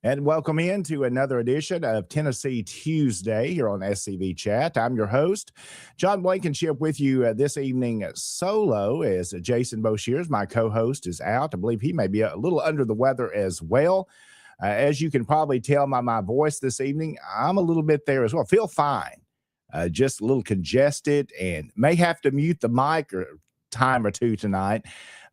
And welcome into another edition of Tennessee Tuesday here on SCV Chat. I'm your host, John Blankenship, with you this evening solo as Jason Boshears, my co-host, is out. I believe he may be a little under the weather as well. As you can probably tell by my voice this evening, I'm a little bit there as well. Feel fine, just a little congested and may have to mute the mic or time or two tonight.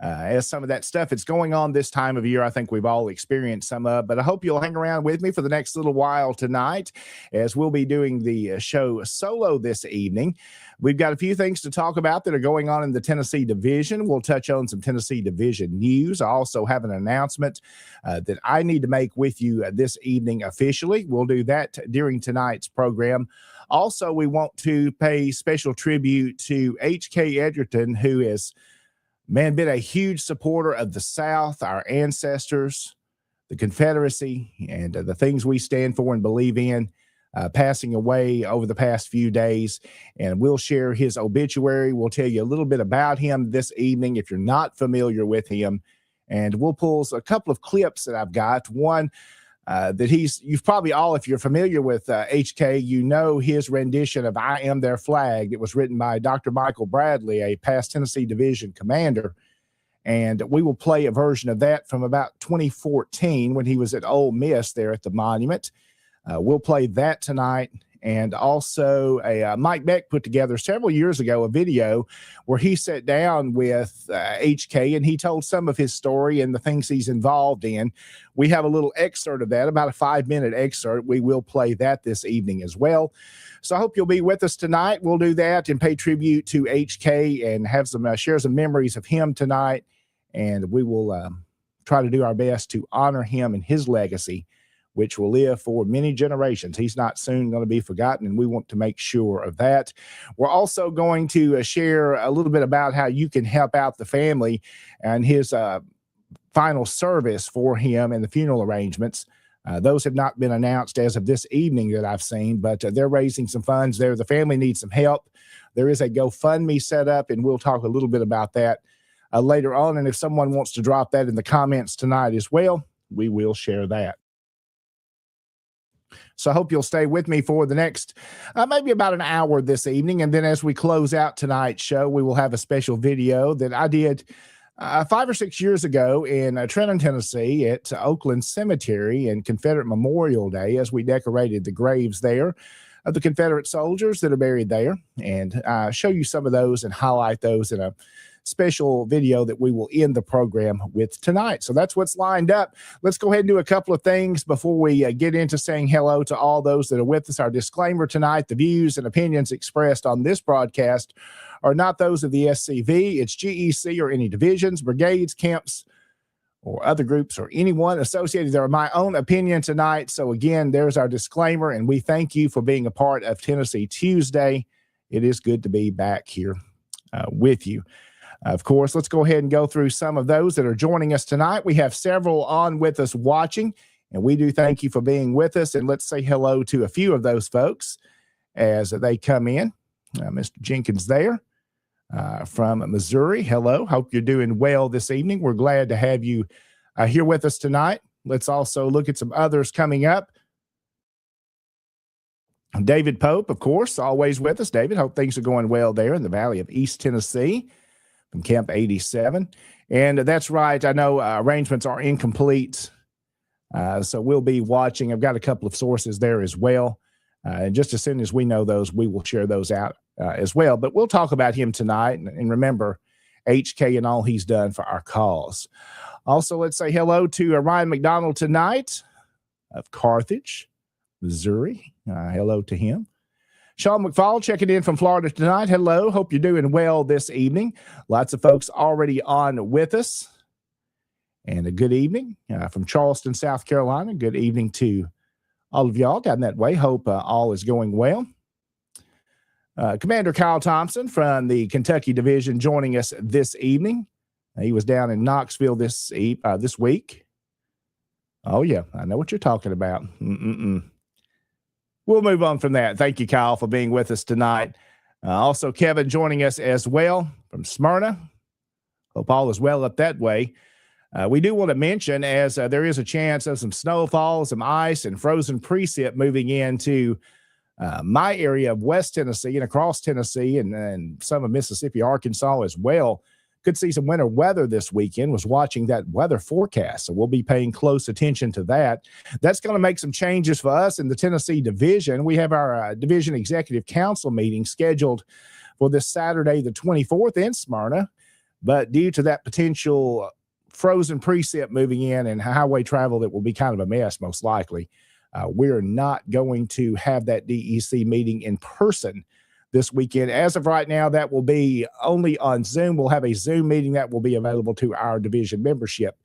As some of that stuff it's going on this time of year, I think we've all experienced some of, but I hope you'll hang around with me for the next little while tonight as we'll be doing the show solo this evening. We've got a few things to talk about that are going on in the Tennessee Division. We'll touch on some Tennessee Division news. I also have an announcement that I need to make with you this evening officially. We'll do that during tonight's program. Also, we want to pay special tribute to H.K. Edgerton, who is been a huge supporter of the South, our ancestors, the Confederacy, and the things we stand for and believe in, passing away over the past few days. And we'll share his obituary. We'll tell you a little bit about him this evening if you're not familiar with him. And we'll pull a couple of clips that I've got. One, that you've probably all, if you're familiar with HK, you know his rendition of I Am Their Flag. It was written by Dr. Michael Bradley, a past Tennessee Division commander. And we will play a version of that from about 2014 when he was at Ole Miss there at the Monument. We'll play that tonight. And also Mike Beck put together several years ago a video where he sat down with HK and he told some of his story and the things he's involved in. We have a little excerpt of that, about a 5-minute excerpt. We will play that this evening as well. So I hope you'll be with us tonight. We'll do that and pay tribute to HK and have some share some memories of him tonight. And we will try to do our best to honor him and his legacy, which will live for many generations. He's not soon going to be forgotten, and we want to make sure of that. We're also going to share a little bit about how you can help out the family and his final service for him and the funeral arrangements. Those have not been announced as of this evening that I've seen, but they're raising some funds there. The family needs some help. There is a GoFundMe set up, and we'll talk a little bit about that later on. And if someone wants to drop that in the comments tonight as well, we will share that. So I hope you'll stay with me for the next maybe about an hour this evening. And then as we close out tonight's show, we will have a special video that I did 5 or 6 years ago in Trenton, Tennessee at Oakland Cemetery and Confederate Memorial Day as we decorated the graves there of the Confederate soldiers that are buried there, and show you some of those and highlight those in a special video that we will end the program with tonight. So that's what's lined up. Let's go ahead and do a couple of things before we get into saying hello to all those that are with us. Our disclaimer tonight: the views and opinions expressed on this broadcast are not those of the SCV, its GEC, or any divisions, brigades, camps, or other groups, or anyone associated. They're my own opinion tonight. So again, there's our disclaimer, and we thank you for being a part of Tennessee Tuesday. It is good to be back here with you. Of course, let's go ahead and go through some of those that are joining us tonight. We have several on with us watching, and we do thank you for being with us. And let's say hello to a few of those folks as they come in. Mr. Jenkins there. From Missouri. Hello. Hope you're doing well this evening. We're glad to have you here with us tonight. Let's also look at some others coming up. David Pope, of course, always with us. David, hope things are going well there in the Valley of East Tennessee from Camp 87. And that's right. I know arrangements are incomplete. So we'll be watching. I've got a couple of sources there as well. And just as soon as we know those, we will share those out as well. But we'll talk about him tonight. And remember, HK and all he's done for our cause. Also, let's say hello to Ryan McDonald tonight of Carthage, Missouri. Hello to him. Sean McFall checking in from Florida tonight. Hello. Hope you're doing well this evening. Lots of folks already on with us. And a good evening from Charleston, South Carolina. Good evening to all of y'all down that way. Hope all is going well. Commander Kyle Thompson from the Kentucky Division joining us this evening. He was down in Knoxville this week. Oh, yeah, I know what you're talking about. We'll move on from that. Thank you, Kyle, for being with us tonight. Also, Kevin joining us as well from Smyrna. Hope all is well up that way. We do want to mention, as there is a chance of some snowfall, some ice, and frozen precip moving into my area of West Tennessee and across Tennessee and some of Mississippi, Arkansas as well. Could see some winter weather this weekend. Was watching that weather forecast, so we'll be paying close attention to that. That's going to make some changes for us in the Tennessee Division. We have our Division Executive Council meeting scheduled for this Saturday, the 24th in Smyrna, but due to that potential frozen precip moving in and highway travel, that will be kind of a mess most likely. We're not going to have that DEC meeting in person this weekend. As of right now, that will be only on Zoom. We'll have a Zoom meeting that will be available to our division membership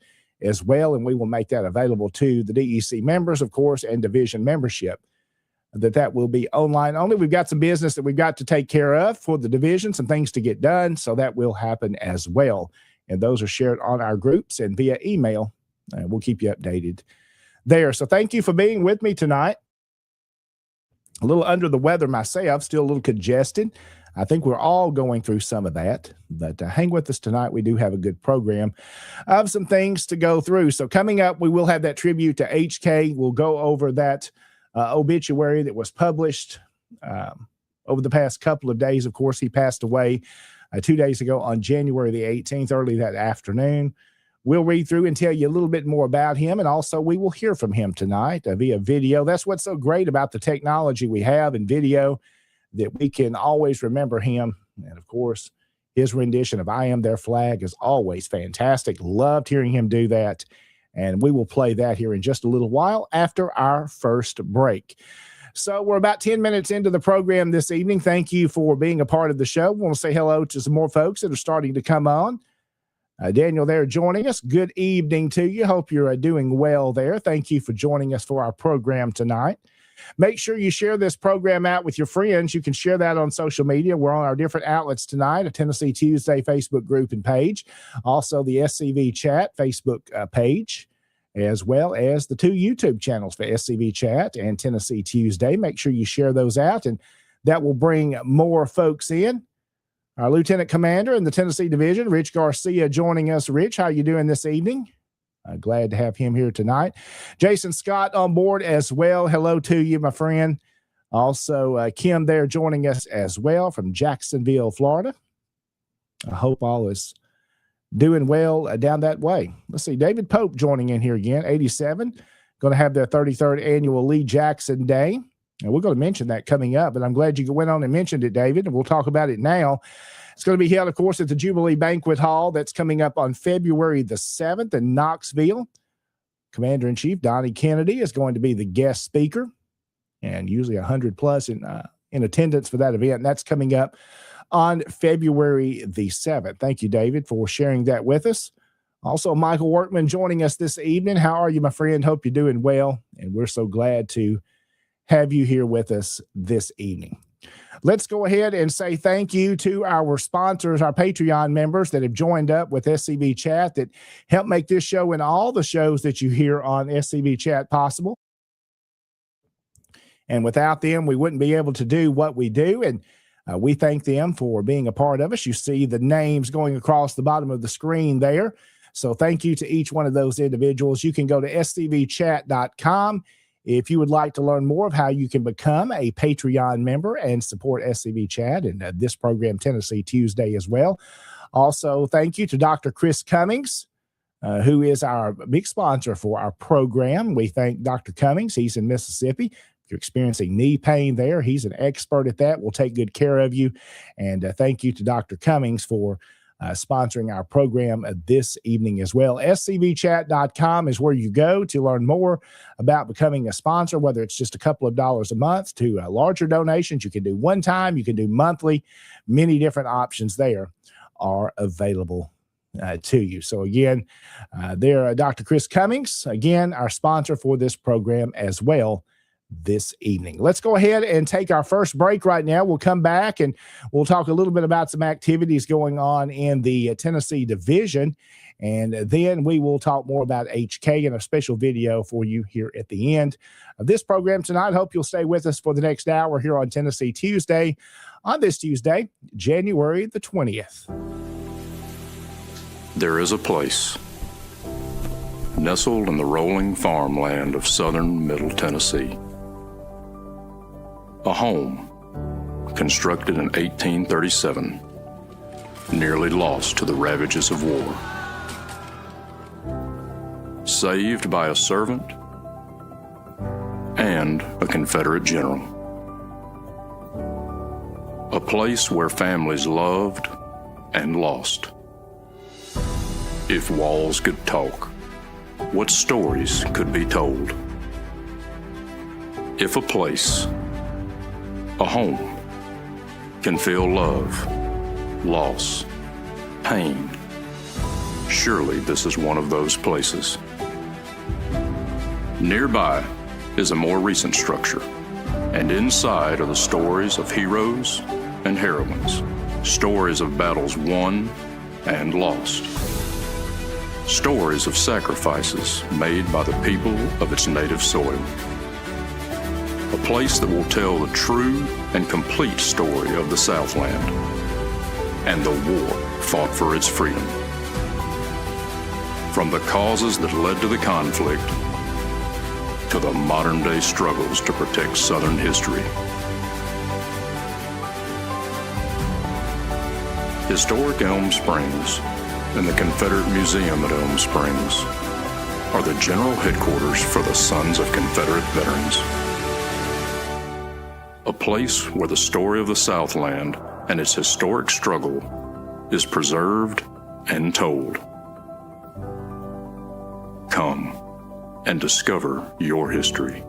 as well, and we will make that available to the DEC members, of course, and division membership. That will be online only. We've got some business that we've got to take care of for the division, some things to get done, so that will happen as well. And those are shared on our groups and via email, and we'll keep you updated there. So thank you for being with me tonight. A little under the weather myself, still a little congested. I think we're all going through some of that, but hang with us tonight. We do have a good program of some things to go through. So coming up, we will have that tribute to HK. We'll go over that obituary that was published over the past couple of days. Of course, he passed away 2 days ago on January the 18th, early that afternoon. We'll read through and tell you a little bit more about him, and also we will hear from him tonight via video. That's what's so great about the technology we have in video, that we can always remember him. And, of course, his rendition of I Am Their Flag is always fantastic. Loved hearing him do that, and we will play that here in just a little while after our first break. So we're about 10 minutes into the program this evening. Thank you for being a part of the show. We want to say hello to some more folks that are starting to come on. Daniel there joining us. Good evening to you. Hope you're doing well there. Thank you for joining us for our program tonight. Make sure you share this program out with your friends. You can share that on social media. We're on our different outlets tonight, a Tennessee Tuesday Facebook group and page, also the SCV Chat Facebook page, as well as the two YouTube channels for SCV Chat and Tennessee Tuesday. Make sure you share those out, and that will bring more folks in. Our Lieutenant Commander in the Tennessee Division, Rich Garcia, joining us. Rich, how you doing this evening? Glad to have him here tonight. Jason Scott on board as well. Hello to you, my friend. Also, Kim there joining us as well from Jacksonville, Florida. I hope all is doing well down that way. Let's see, David Pope joining in here again, 87. Going to have their 33rd annual Lee Jackson Day. And we're going to mention that coming up, but I'm glad you went on and mentioned it, David, and we'll talk about it now. It's going to be held, of course, at the Jubilee Banquet Hall. That's coming up on February the 7th in Knoxville. Commander-in-Chief Donnie Kennedy is going to be the guest speaker, and usually 100 plus in attendance for that event. And that's coming up on February the 7th. Thank you, David, for sharing that with us. Also, Michael Workman joining us this evening. How are you, my friend? Hope you're doing well, and we're so glad to have you here with us this evening. Let's go ahead and say thank you to our sponsors, our Patreon members that have joined up with SCV Chat that help make this show and all the shows that you hear on SCV Chat possible. And without them, we wouldn't be able to do what we do. And we thank them for being a part of us. You see the names going across the bottom of the screen there. So thank you to each one of those individuals. You can go to scvchat.com if you would like to learn more of how you can become a Patreon member and support SCV Chat and this program, Tennessee Tuesday, as well. Also, thank you to Dr. Chris Cummings, who is our big sponsor for our program. We thank Dr. Cummings. He's in Mississippi. If you're experiencing knee pain there, he's an expert at that. We'll take good care of you. And thank you to Dr. Cummings for sponsoring our program this evening as well. scvchat.com is where you go to learn more about becoming a sponsor, whether it's just a couple of dollars a month to larger donations. You can do one time, you can do monthly. Many different options there are available to you. So again, there, Dr. Chris Cummings, again, our sponsor for this program as well this evening. Let's go ahead and take our first break right now. We'll come back and we'll talk a little bit about some activities going on in the Tennessee division. And then we will talk more about HK and a special video for you here at the end of this program tonight. Hope you'll stay with us for the next hour here on Tennessee Tuesday, on this Tuesday, January the 20th. There is a place nestled in the rolling farmland of southern Middle Tennessee. A home constructed in 1837, nearly lost to the ravages of war. Saved by a servant and a Confederate general. A place where families loved and lost. If walls could talk, what stories could be told? If a place, a home, can feel love, loss, pain, surely this is one of those places. Nearby is a more recent structure, and inside are the stories of heroes and heroines, stories of battles won and lost, stories of sacrifices made by the people of its native soil. A place that will tell the true and complete story of the Southland and the war fought for its freedom. From the causes that led to the conflict to the modern-day struggles to protect Southern history. Historic Elm Springs and the Confederate Museum at Elm Springs are the general headquarters for the Sons of Confederate Veterans. A place where the story of the Southland and its historic struggle is preserved and told. Come and discover your history.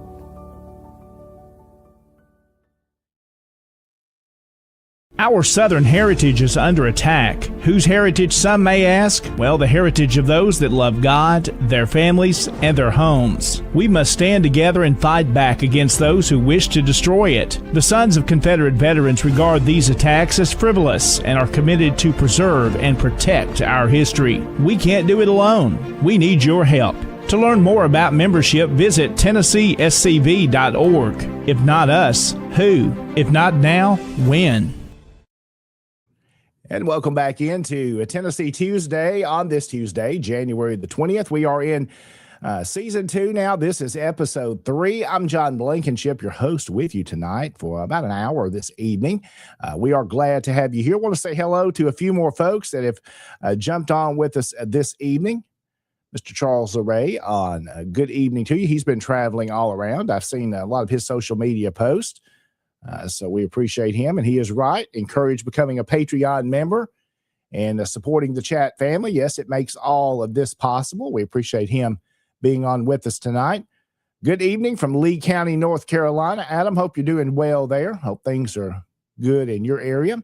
Our Southern heritage is under attack. Whose heritage, some may ask? Well, the heritage of those that love God, their families, and their homes. We must stand together and fight back against those who wish to destroy it. The Sons of Confederate Veterans regard these attacks as frivolous and are committed to preserve and protect our history. We can't do it alone. We need your help. To learn more about membership, visit TennesseeSCV.org. If not us, who? If not now, when? And welcome back into Tennessee Tuesday on this Tuesday, January the 20th. We are in season 2 now. This is episode 3. I'm John Blankenship, your host with you tonight for about an hour this evening. We are glad to have you here. I want to say hello to a few more folks that have jumped on with us this evening. Mr. Charles LeRae on good evening to you. He's been traveling all around. I've seen a lot of his social media posts. So we appreciate him, and he is right. Encourage becoming a Patreon member and supporting the chat family. Yes, it makes all of this possible. We appreciate him being on with us tonight. Good evening from Lee County, North Carolina. Adam, hope you're doing well there. Hope things are good in your area.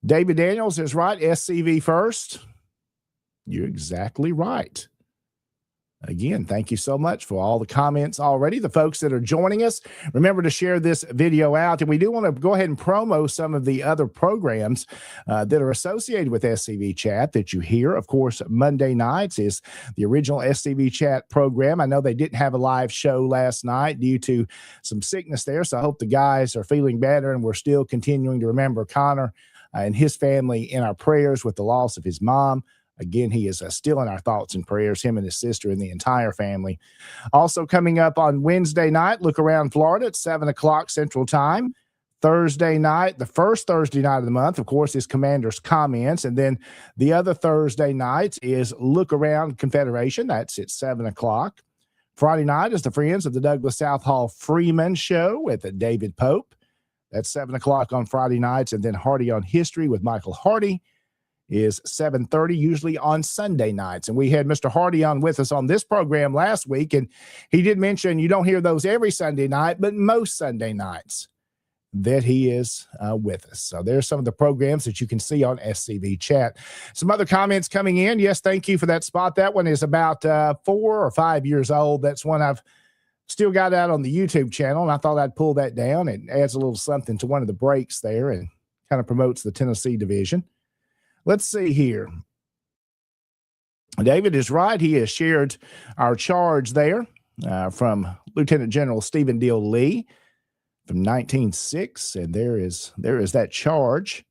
David Daniels is right. SCV first. You're exactly right. Again, thank you so much for all the comments already. The folks that are joining us, remember to share this video out. And we do want to go ahead and promo some of the other programs that are associated with SCV Chat that you hear. Of course, Monday nights is the original SCV Chat program. I know they didn't have a live show last night due to some sickness there, so I hope the guys are feeling better, and we're still continuing to remember Connor and his family in our prayers with the loss of his mom. Again, he is still in our thoughts and prayers, him and his sister and the entire family. Also coming up on Wednesday night, Look Around Florida at 7 o'clock Central Time. Thursday night, the first Thursday night of the month, of course, is Commander's Comments. And then the other Thursday night is Look Around Confederation. That's at 7 o'clock. Friday night is the Friends of the Douglas South Hall Freeman Show with David Pope. That's 7 o'clock on Friday nights. And then Hardy on History with Michael Hardy is 7:30, usually on Sunday nights. And we had Mr. Hardy on with us on this program last week, and he did mention you don't hear those every Sunday night, but most Sunday nights that he is with us. So there's some of the programs that you can see on SCV Chat. Some other comments coming in. Yes, thank you for that spot. That one is about 4 or 5 years old. That's one I've still got out on the YouTube channel, and I thought I'd pull that down. It adds a little something to one of the breaks there and kind of promotes the Tennessee division. Let's see here. David is right. He has shared our charge there from Lieutenant General Stephen Deal Lee from 1906. And there is that charge,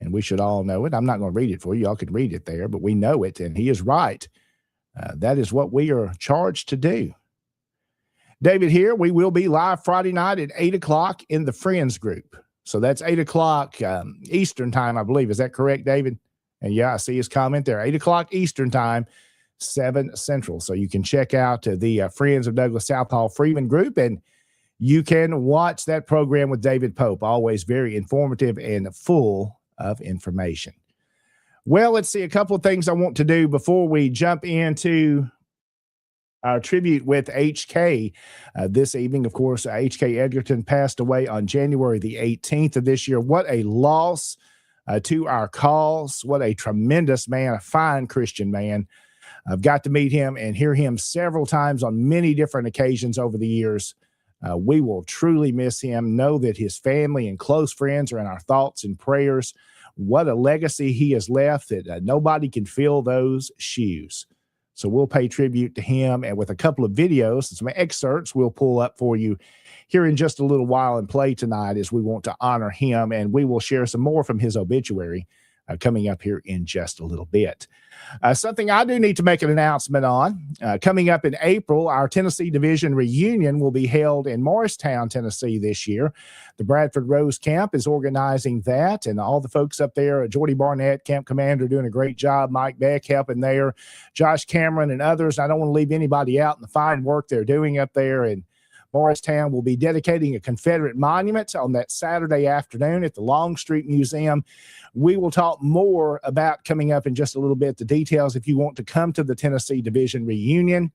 and we should all know it. I'm not going to read it for you. Y'all can read it there, but we know it, and he is right. That is what we are charged to do. David here, we will be live Friday night at 8 o'clock in the Friends group. So that's 8 o'clock Eastern time, I believe. Is that correct, David? And yeah, I see his comment there. 8 o'clock Eastern time, 7 Central. So you can check out the Friends of Douglas South Hall Freeman group, and you can watch that program with David Pope. Always very informative and full of information. Well, let's see a couple of things I want to do before we jump into our tribute with HK this evening. Of course, HK Edgerton passed away on January the 18th of this year. What a loss to our cause. What a tremendous man, a fine Christian man. I've got to meet him and hear him several times on many different occasions over the years. We will truly miss him. Know that his family and close friends are in our thoughts and prayers. What a legacy he has left that nobody can fill those shoes. So we'll pay tribute to him, and with a couple of videos and some excerpts we'll pull up for you here in just a little while and play tonight as we want to honor him, and we will share some more from his obituary coming up here in just a little bit. Something I do need to make an announcement on. Coming up in April, our Tennessee Division reunion will be held in Morristown, Tennessee this year. The Bradford Rose Camp is organizing that, and all the folks up there, Jordy Barnett, Camp Commander, doing a great job, Mike Beck helping there, Josh Cameron and others. I don't want to leave anybody out in the fine work they're doing up there. And Morristown will be dedicating a Confederate monument on that Saturday afternoon at the Longstreet Museum. We will talk more about coming up in just a little bit, the details. If you want to come to the Tennessee Division reunion,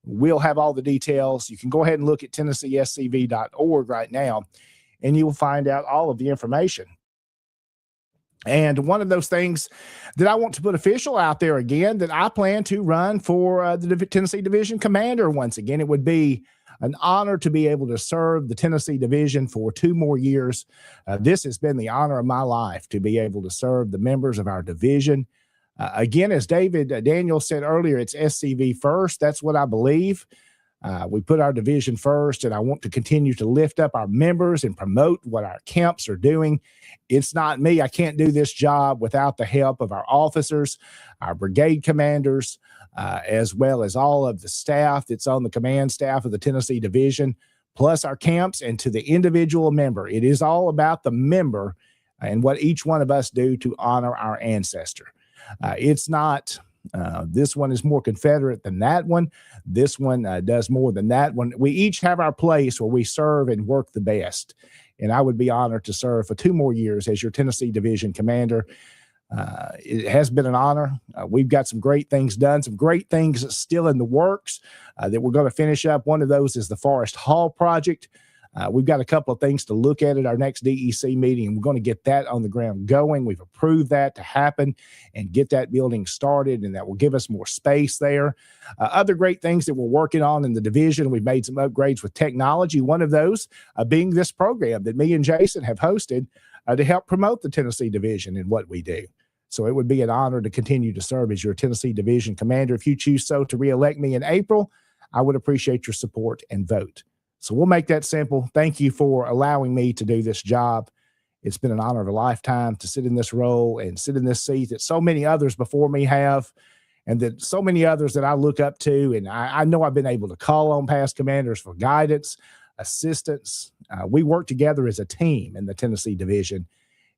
we'll have all the details. You can go ahead and look at TennesseeSCV.org right now, and you will find out all of the information. And one of those things that I want to put official out there again, that I plan to run for the Tennessee Division Commander once again. It would be an honor to be able to serve the Tennessee Division for 2 more years. This has been the honor of my life, to be able to serve the members of our division. Again, as David Daniel said earlier, it's SCV first. That's what I believe. We put our division first, and I want to continue to lift up our members and promote what our camps are doing. It's not me. I can't do this job without the help of our officers, our brigade commanders, as well as all of the staff that's on the command staff of the Tennessee Division, plus our camps, and to the individual member. It is all about the member and what each one of us do to honor our ancestor. It's not, this one is more Confederate than that one. This one does more than that one. We each have our place where we serve and work the best. and I would be honored to serve for 2 more years as your Tennessee Division Commander. It has been an honor. We've got some great things done, some great things still in the works that we're going to finish up. One of those is the Forest Hall project. We've got a couple of things to look at our next DEC meeting, and we're going to get that on the ground going. We've approved that to happen and get that building started, and that will give us more space there. Other great things that we're working on in the division, we've made some upgrades with technology. One of those being this program that me and Jason have hosted to help promote the Tennessee Division and what we do. So it would be an honor to continue to serve as your Tennessee Division Commander. If you choose so to reelect me in April, I would appreciate your support and vote. So we'll make that simple. Thank you for allowing me to do this job. It's been an honor of a lifetime to sit in this role and sit in this seat that so many others before me have, and that so many others that I look up to. And I know I've been able to call on past commanders for guidance, assistance. We work together as a team in the Tennessee Division,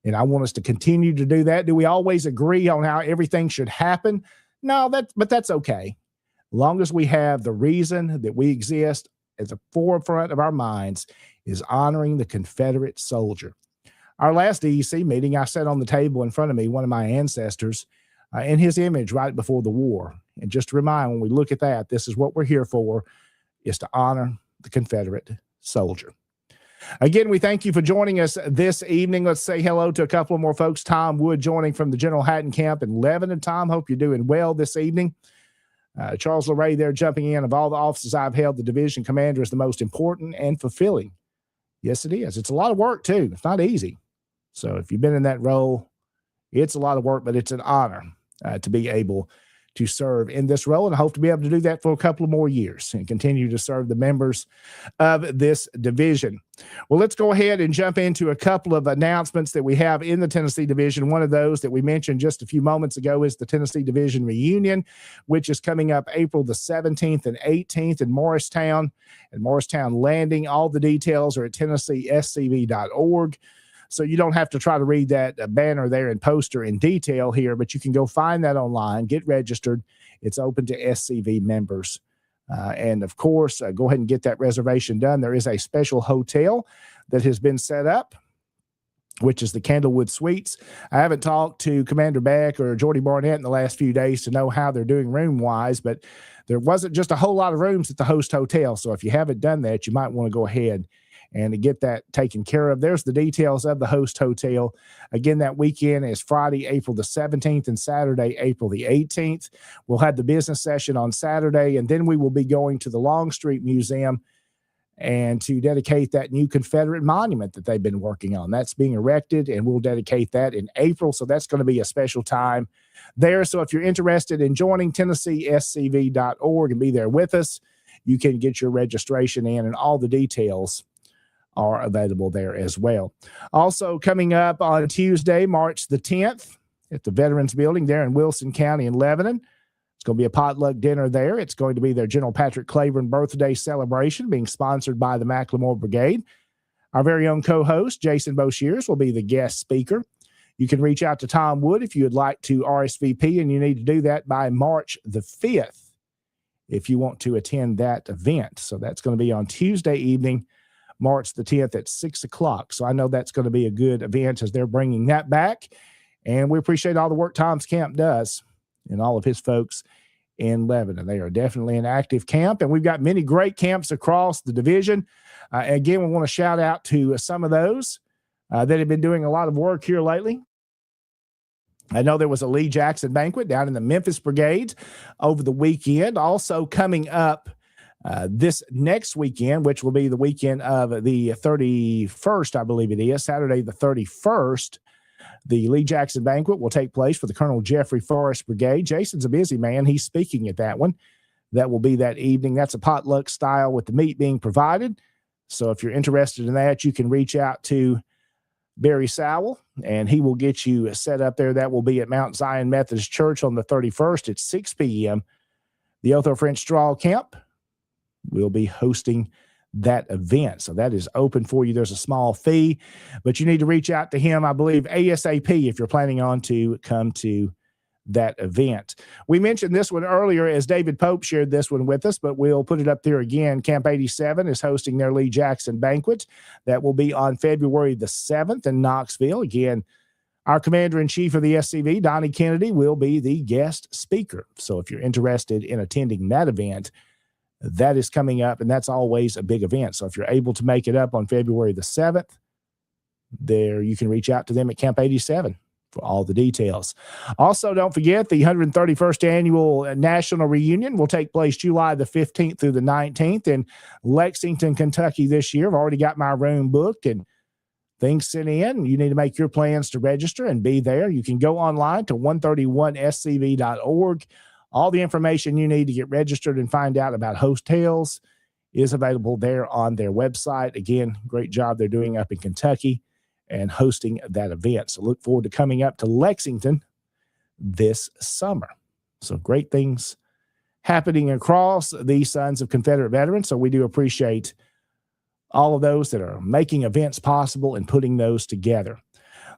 and I want us to continue to do that. Do we always agree on how everything should happen? No, but that's okay. As long as we have the reason that we exist at the forefront of our minds is honoring the Confederate soldier. Our last DEC meeting, I sat on the table in front of me, one of my ancestors, in his image right before the war. And just to remind, when we look at that, this is what we're here for, is to honor the Confederate soldier. Again, we thank you for joining us this evening. Let's say hello to a couple of more folks. Tom Wood joining from the General Hatton Camp in Lebanon. Tom, hope you're doing well this evening. Charles LeRae there jumping in. Of all the offices I've held, the division commander is the most important and fulfilling. Yes, it is. It's a lot of work, too. It's not easy. So if you've been in that role, it's a lot of work, but it's an honor to be able to serve in this role, and I hope to be able to do that for a couple of more years and continue to serve the members of this division. Well, let's go ahead and jump into a couple of announcements that we have in the Tennessee Division. One of those that we mentioned just a few moments ago is the Tennessee Division Reunion, which is coming up April the 17th and 18th in Morristown and Morristown Landing. All the details are at TennesseeSCV.org. So you don't have to try to read that banner there and poster in detail here, but you can go find that online, get registered. It's open to SCV members. And of course, go ahead and get that reservation done. There is a special hotel that has been set up, which is the Candlewood Suites. I haven't talked to Commander Beck or Jordy Barnett in the last few days to know how they're doing room-wise, but there wasn't just a whole lot of rooms at the host hotel. So if you haven't done that, you might want to go ahead and to get that taken care of. There's the details of the host hotel. Again, that weekend is Friday, April the 17th and Saturday, April the 18th. We'll have the business session on Saturday, and then we will be going to the Longstreet Museum and to dedicate that new Confederate monument that they've been working on. That's being erected, and we'll dedicate that in April. So that's going to be a special time there. So if you're interested in joining, TennesseeSCV.org and be there with us, you can get your registration in, and all the details are available there as well. Also coming up on Tuesday, March the 10th at the Veterans Building there in Wilson County in Lebanon. It's going to be a potluck dinner there. It's going to be their General Patrick Claiborne birthday celebration being sponsored by the McLemore Brigade. Our very own co-host, Jason Boshears, will be the guest speaker. You can reach out to Tom Wood if you would like to RSVP, and you need to do that by March the 5th if you want to attend that event. So that's going to be on Tuesday evening, March the 10th at 6 o'clock. So I know that's going to be a good event as they're bringing that back. And we appreciate all the work Tom's camp does and all of his folks in Lebanon. They are definitely an active camp, and we've got many great camps across the division. Again, we want to shout out to some of those that have been doing a lot of work here lately. I know there was a Lee Jackson banquet down in the Memphis Brigade over the weekend. Also coming up this next weekend, which will be the weekend of the 31st, I believe it is, Saturday the 31st, the Lee Jackson banquet will take place for the Colonel Jeffrey Forrest Brigade. Jason's a busy man. He's speaking at that one. That will be that evening. That's a potluck style with the meat being provided. So if you're interested in that, you can reach out to Barry Sowell, and he will get you set up there. That will be at Mount Zion Methodist Church on the 31st at 6 p.m. The Otho French Straw Camp will be hosting that event. So that is open for you. There's a small fee, but you need to reach out to him, I believe, ASAP if you're planning on to come to that event. We mentioned this one earlier as David Pope shared this one with us, but we'll put it up there again. Camp 87 is hosting their Lee Jackson banquet. That will be on February the 7th in Knoxville. Again, our Commander-in-Chief of the SCV, Donnie Kennedy, will be the guest speaker. So if you're interested in attending that event, that is coming up, and that's always a big event. So if you're able to make it up on February the 7th, there you can reach out to them at Camp 87 for all the details. Also, don't forget the 131st Annual National Reunion will take place July the 15th through the 19th in Lexington, Kentucky this year. I've already got my room booked and things sent in. You need to make your plans to register and be there. You can go online to 131scv.org. All the information you need to get registered and find out about hotels is available there on their website. Again, great job they're doing up in Kentucky and hosting that event. So look forward to coming up to Lexington this summer. So great things happening across the Sons of Confederate Veterans. So we do appreciate all of those that are making events possible and putting those together.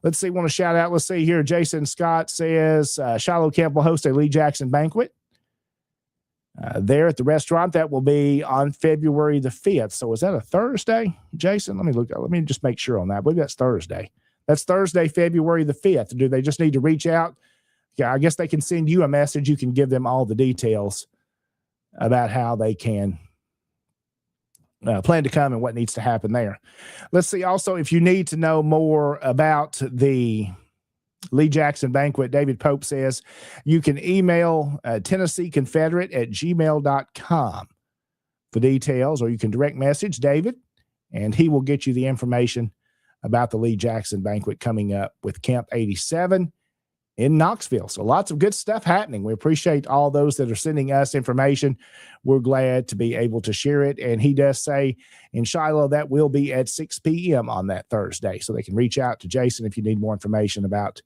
Let's see, want to shout out. Let's see here. Jason Scott says Shiloh Camp will host a Lee Jackson banquet there at the restaurant. That will be on February the 5th. So is that a Thursday, Jason? Let me look. Let me just make sure on that. I believe that's Thursday. That's Thursday, February the 5th. Do they just need to reach out? Yeah, I guess they can send you a message. You can give them all the details about how they can plan to come and what needs to happen there. Let's see. Also, if you need to know more about the Lee Jackson banquet, David Pope says you can email TennesseeConfederate@gmail.com for details, or you can direct message David, and he will get you the information about the Lee Jackson banquet coming up with Camp 87 in Knoxville. So lots of good stuff happening. We appreciate all those that are sending us information. We're glad to be able to share it. And he does say in Shiloh that will be at 6 p.m. on that Thursday. So they can reach out to Jason if you need more information about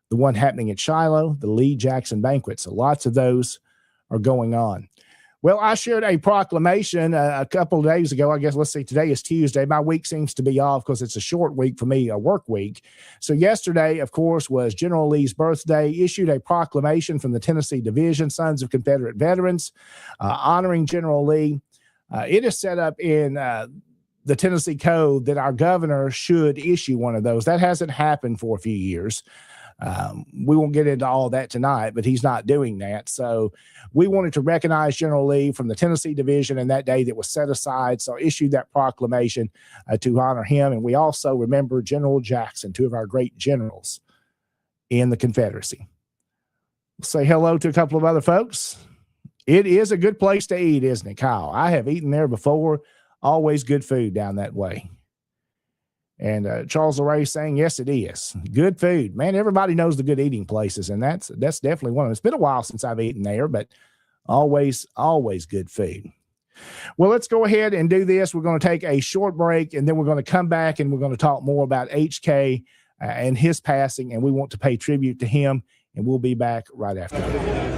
the one happening at Shiloh, the Lee Jackson banquet. So lots of those are going on. Well, I shared a proclamation a couple of days ago. I guess, let's see, today is Tuesday. My week seems to be off because it's a short week for me, a work week. So yesterday, of course, was General Lee's birthday. Issued a proclamation from the Tennessee Division, Sons of Confederate Veterans, honoring General Lee. It is set up in the Tennessee Code that our governor should issue one of those. That hasn't happened for a few years. We won't get into all that tonight, but he's not doing that. So we wanted to recognize General Lee from the Tennessee Division and that day that was set aside. So issued that proclamation to honor him. And we also remember General Jackson, two of our great generals in the Confederacy. We'll say hello to a couple of other folks. It is a good place to eat, isn't it, Kyle? I have eaten there before. Always good food down that way. And Charles LeRae saying, yes, it is. Good food. Man, everybody knows the good eating places, and that's definitely one of them. It's been a while since I've eaten there, but always good food. Well, let's go ahead and do this. We're going to take a short break, and then we're going to come back, and we're going to talk more about HK and his passing, and we want to pay tribute to him, and we'll be back right after that.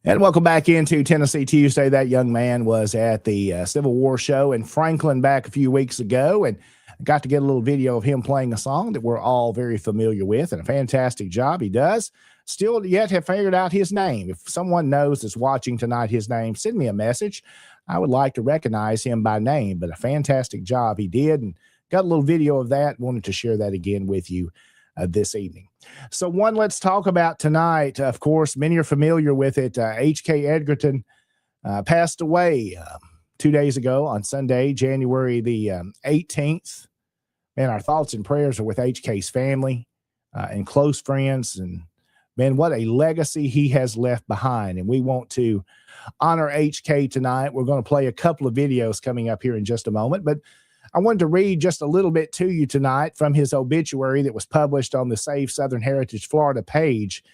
And welcome back into Tennessee Tuesday. That young man was at the Civil War show in Franklin back a few weeks ago, and got to get a little video of him playing a song that we're all very familiar with, and a fantastic job he does. Still yet have figured out his name. If someone knows that's watching tonight his name, send me a message. I would like to recognize him by name, but a fantastic job he did, and got a little video of that. Wanted to share that again with you this evening. So one, let's talk about tonight. Of course, many are familiar with it. H.K. Edgerton passed away 2 days ago on Sunday, January the 18th. Man, our thoughts and prayers are with H.K.'s family. and close friends. And man, what a legacy he has left behind. And we want to honor HK tonight. We're going to play a couple of videos coming up here in just a moment, but I wanted to read just a little bit to you tonight from his obituary that was published on the Save Southern Heritage Florida page.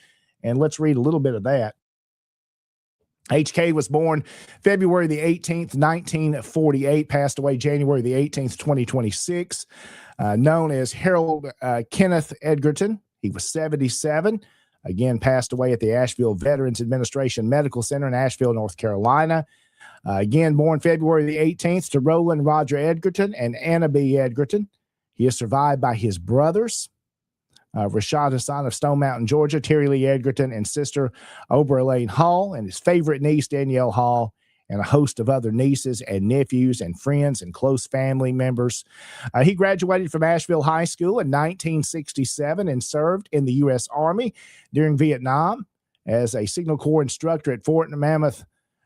And let's read a little bit of that. HK was born February the 18th, 1948, passed away January the 18th, 2026, known as Harold Kenneth Edgerton. He was 77. Again, passed away at the Asheville Veterans Administration Medical Center in Asheville, North Carolina. Again, born February the 18th to Roland Roger Edgerton and Anna B. Edgerton. He is survived by his brothers, Rashad Hassan of Stone Mountain, Georgia, Terry Lee Edgerton, and sister Oprah Elaine Hall, and his favorite niece, Danielle Hall, and a host of other nieces and nephews and friends and close family members. He graduated from Asheville High School in 1967 and served in the U.S. Army during Vietnam as a Signal Corps instructor at Fort Mammoth,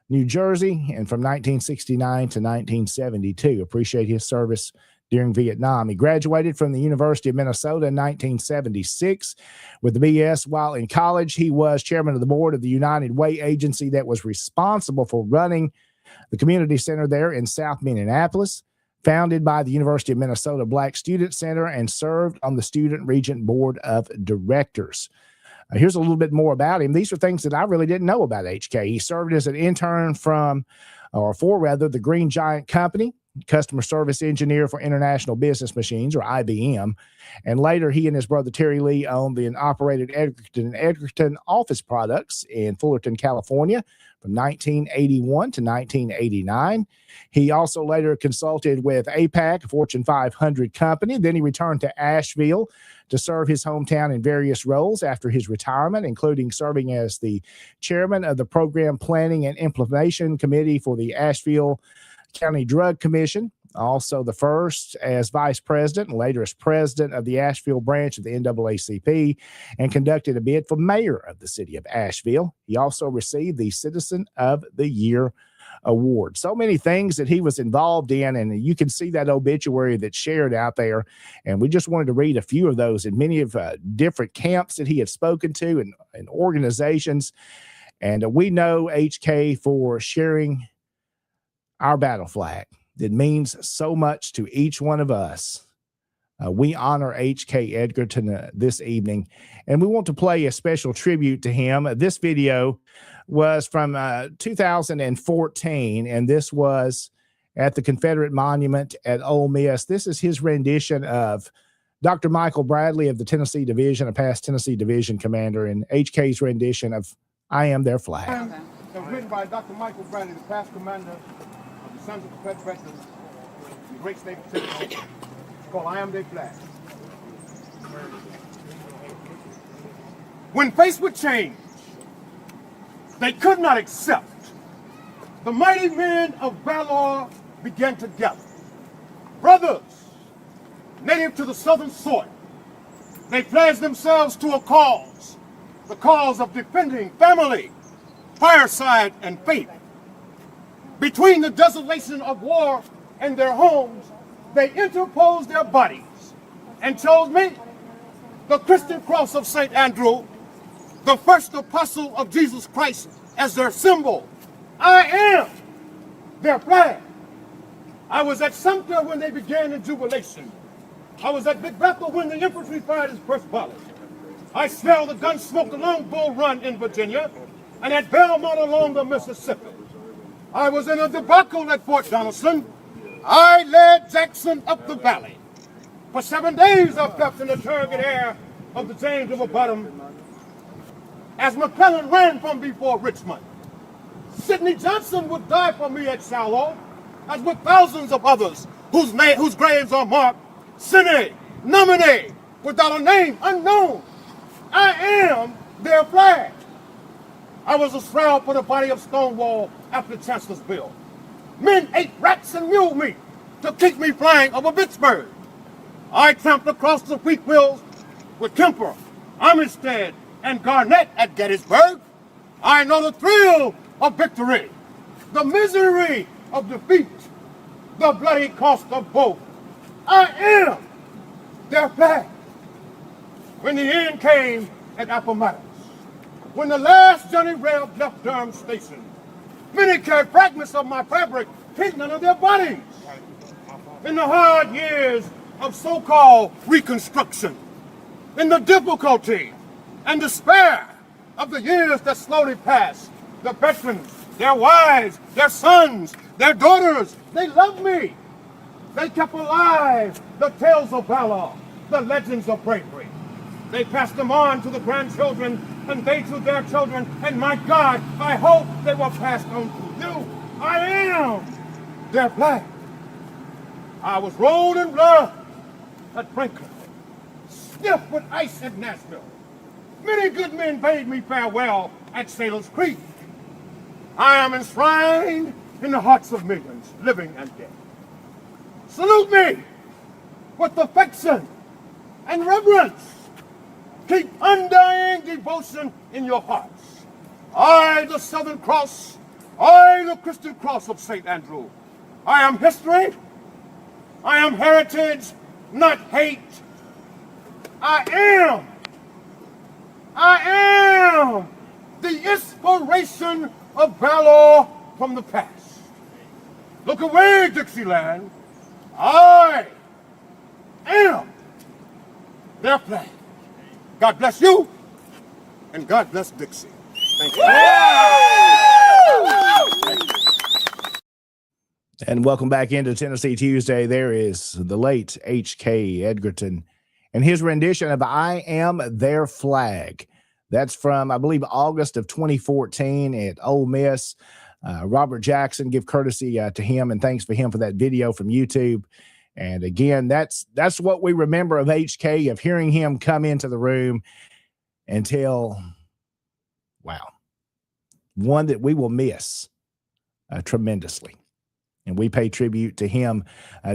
New Jersey, and from 1969 to 1972. Appreciate his service during Vietnam. He graduated from the University of Minnesota in 1976 with the BS. While in college, he was chairman of the board of the United Way agency that was responsible for running the community center there in South Minneapolis, founded by the University of Minnesota Black Student Center, and served on the Student Regent Board of Directors. Here's a little bit more about him. These are things that I really didn't know about HK. He served as an intern for the Green Giant Company, customer service engineer for International Business Machines, or IBM. And later, he and his brother Terry Lee owned and operated Edgerton Office Products in Fullerton, California from 1981 to 1989. He also later consulted with APAC, a Fortune 500 company. Then he returned to Asheville to serve his hometown in various roles after his retirement, including serving as the chairman of the Program Planning and Implementation Committee for the Asheville County Drug Commission, also the first as vice president and later as president of the Asheville branch of the NAACP, and conducted a bid for mayor of the city of Asheville. He also received the Citizen of the Year award. So many things that he was involved in, and you can see that obituary that's shared out there. And we just wanted to read a few of those in many of different camps that he had spoken to and organizations. And we know HK for sharing our battle flag that means so much to each one of us. We honor H.K. Edgerton this evening, and we want to play a special tribute to him. This video was from 2014, and this was at the Confederate Monument at Ole Miss. This is his rendition of Dr. Michael Bradley of the Tennessee Division, a past Tennessee Division commander, and H.K.'s rendition of I Am Their Flag. Okay. It was written by Dr. Michael Bradley, the past commander of the Sons of Confederate Veterans, the great state of Tennessee. It's called I Am Their Flag. When faced with change, they could not accept. The mighty men of valor began to gather. Brothers, native to the southern soil, they pledged themselves to a cause, the cause of defending family, fireside, and faith. Between the desolation of war and their homes, they interposed their bodies and chose me, the Christian cross of St. Andrew, the first apostle of Jesus Christ, as their symbol. I am their flag. I was at Sumter when they began in jubilation. I was at Big Bethel when the infantry fired his first volley. I smelled the gun smoke along Bull Run in Virginia and at Belmont along the Mississippi. I was in a debacle at Fort Donelson. I led Jackson up the valley. For 7 days I felt in the turgid air of the James River bottom as McClellan ran from before Richmond. Sidney Johnson would die for me at Shiloh, as with thousands of others whose graves are marked Sine, Nominee, without a name unknown. I am their flag. I was a shroud for the body of Stonewall after Chancellorsville. Men ate rats and mule meat to keep me flying over Vicksburg. I tramped across the wheat fields with Kemper, Armistead, and Garnett at Gettysburg. I know the thrill of victory, the misery of defeat, the bloody cost of both. I am their flag. when the end came at Appomattox, when the last Johnny Reb left Durham Station, many carried fragments of my fabric hidden under their bodies. In the hard years of so-called Reconstruction, in the difficulty and despair of the years that slowly passed, the veterans, their wives, their sons, their daughters, they loved me. They kept alive the tales of valor, the legends of bravery. They passed them on to the grandchildren, and they to their children, and my God, I hope they will pass on to you. I am their flag. I was rolled in blood at Franklin, stiff with ice at Nashville. Many good men bade me farewell at Sailor's Creek. I am enshrined in the hearts of millions, living and dead. Salute me with affection and reverence. Keep undying devotion in your hearts. I, the Southern Cross, I, the Christian Cross of St. Andrew. I am history. I am heritage, not hate. I am the inspiration of valor from the past. Look away, Dixieland. I am their flag. God bless you, and God bless Dixie. Thank you. And welcome back into Tennessee Tuesday. There is the late H.K. Edgerton and his rendition of I Am Their Flag. That's from, I believe, August of 2014 at Ole Miss. Robert Jackson, give courtesy to him, and thanks for him for that video from YouTube. And again, that's what we remember of HK, of hearing him come into the room and tell, wow, one that we will miss tremendously. And we pay tribute to him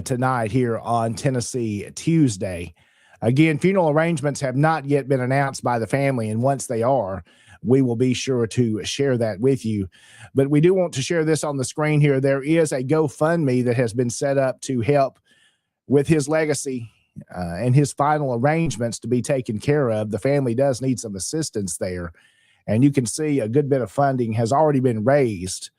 tonight here on Tennessee Tuesday. Again, funeral arrangements have not yet been announced by the family, and once they are, we will be sure to share that with you. But we do want to share this on the screen here. There is a GoFundMe that has been set up to help with his legacy and his final arrangements to be taken care of. The family does need some assistance there, and you can see a good bit of funding has already been raised.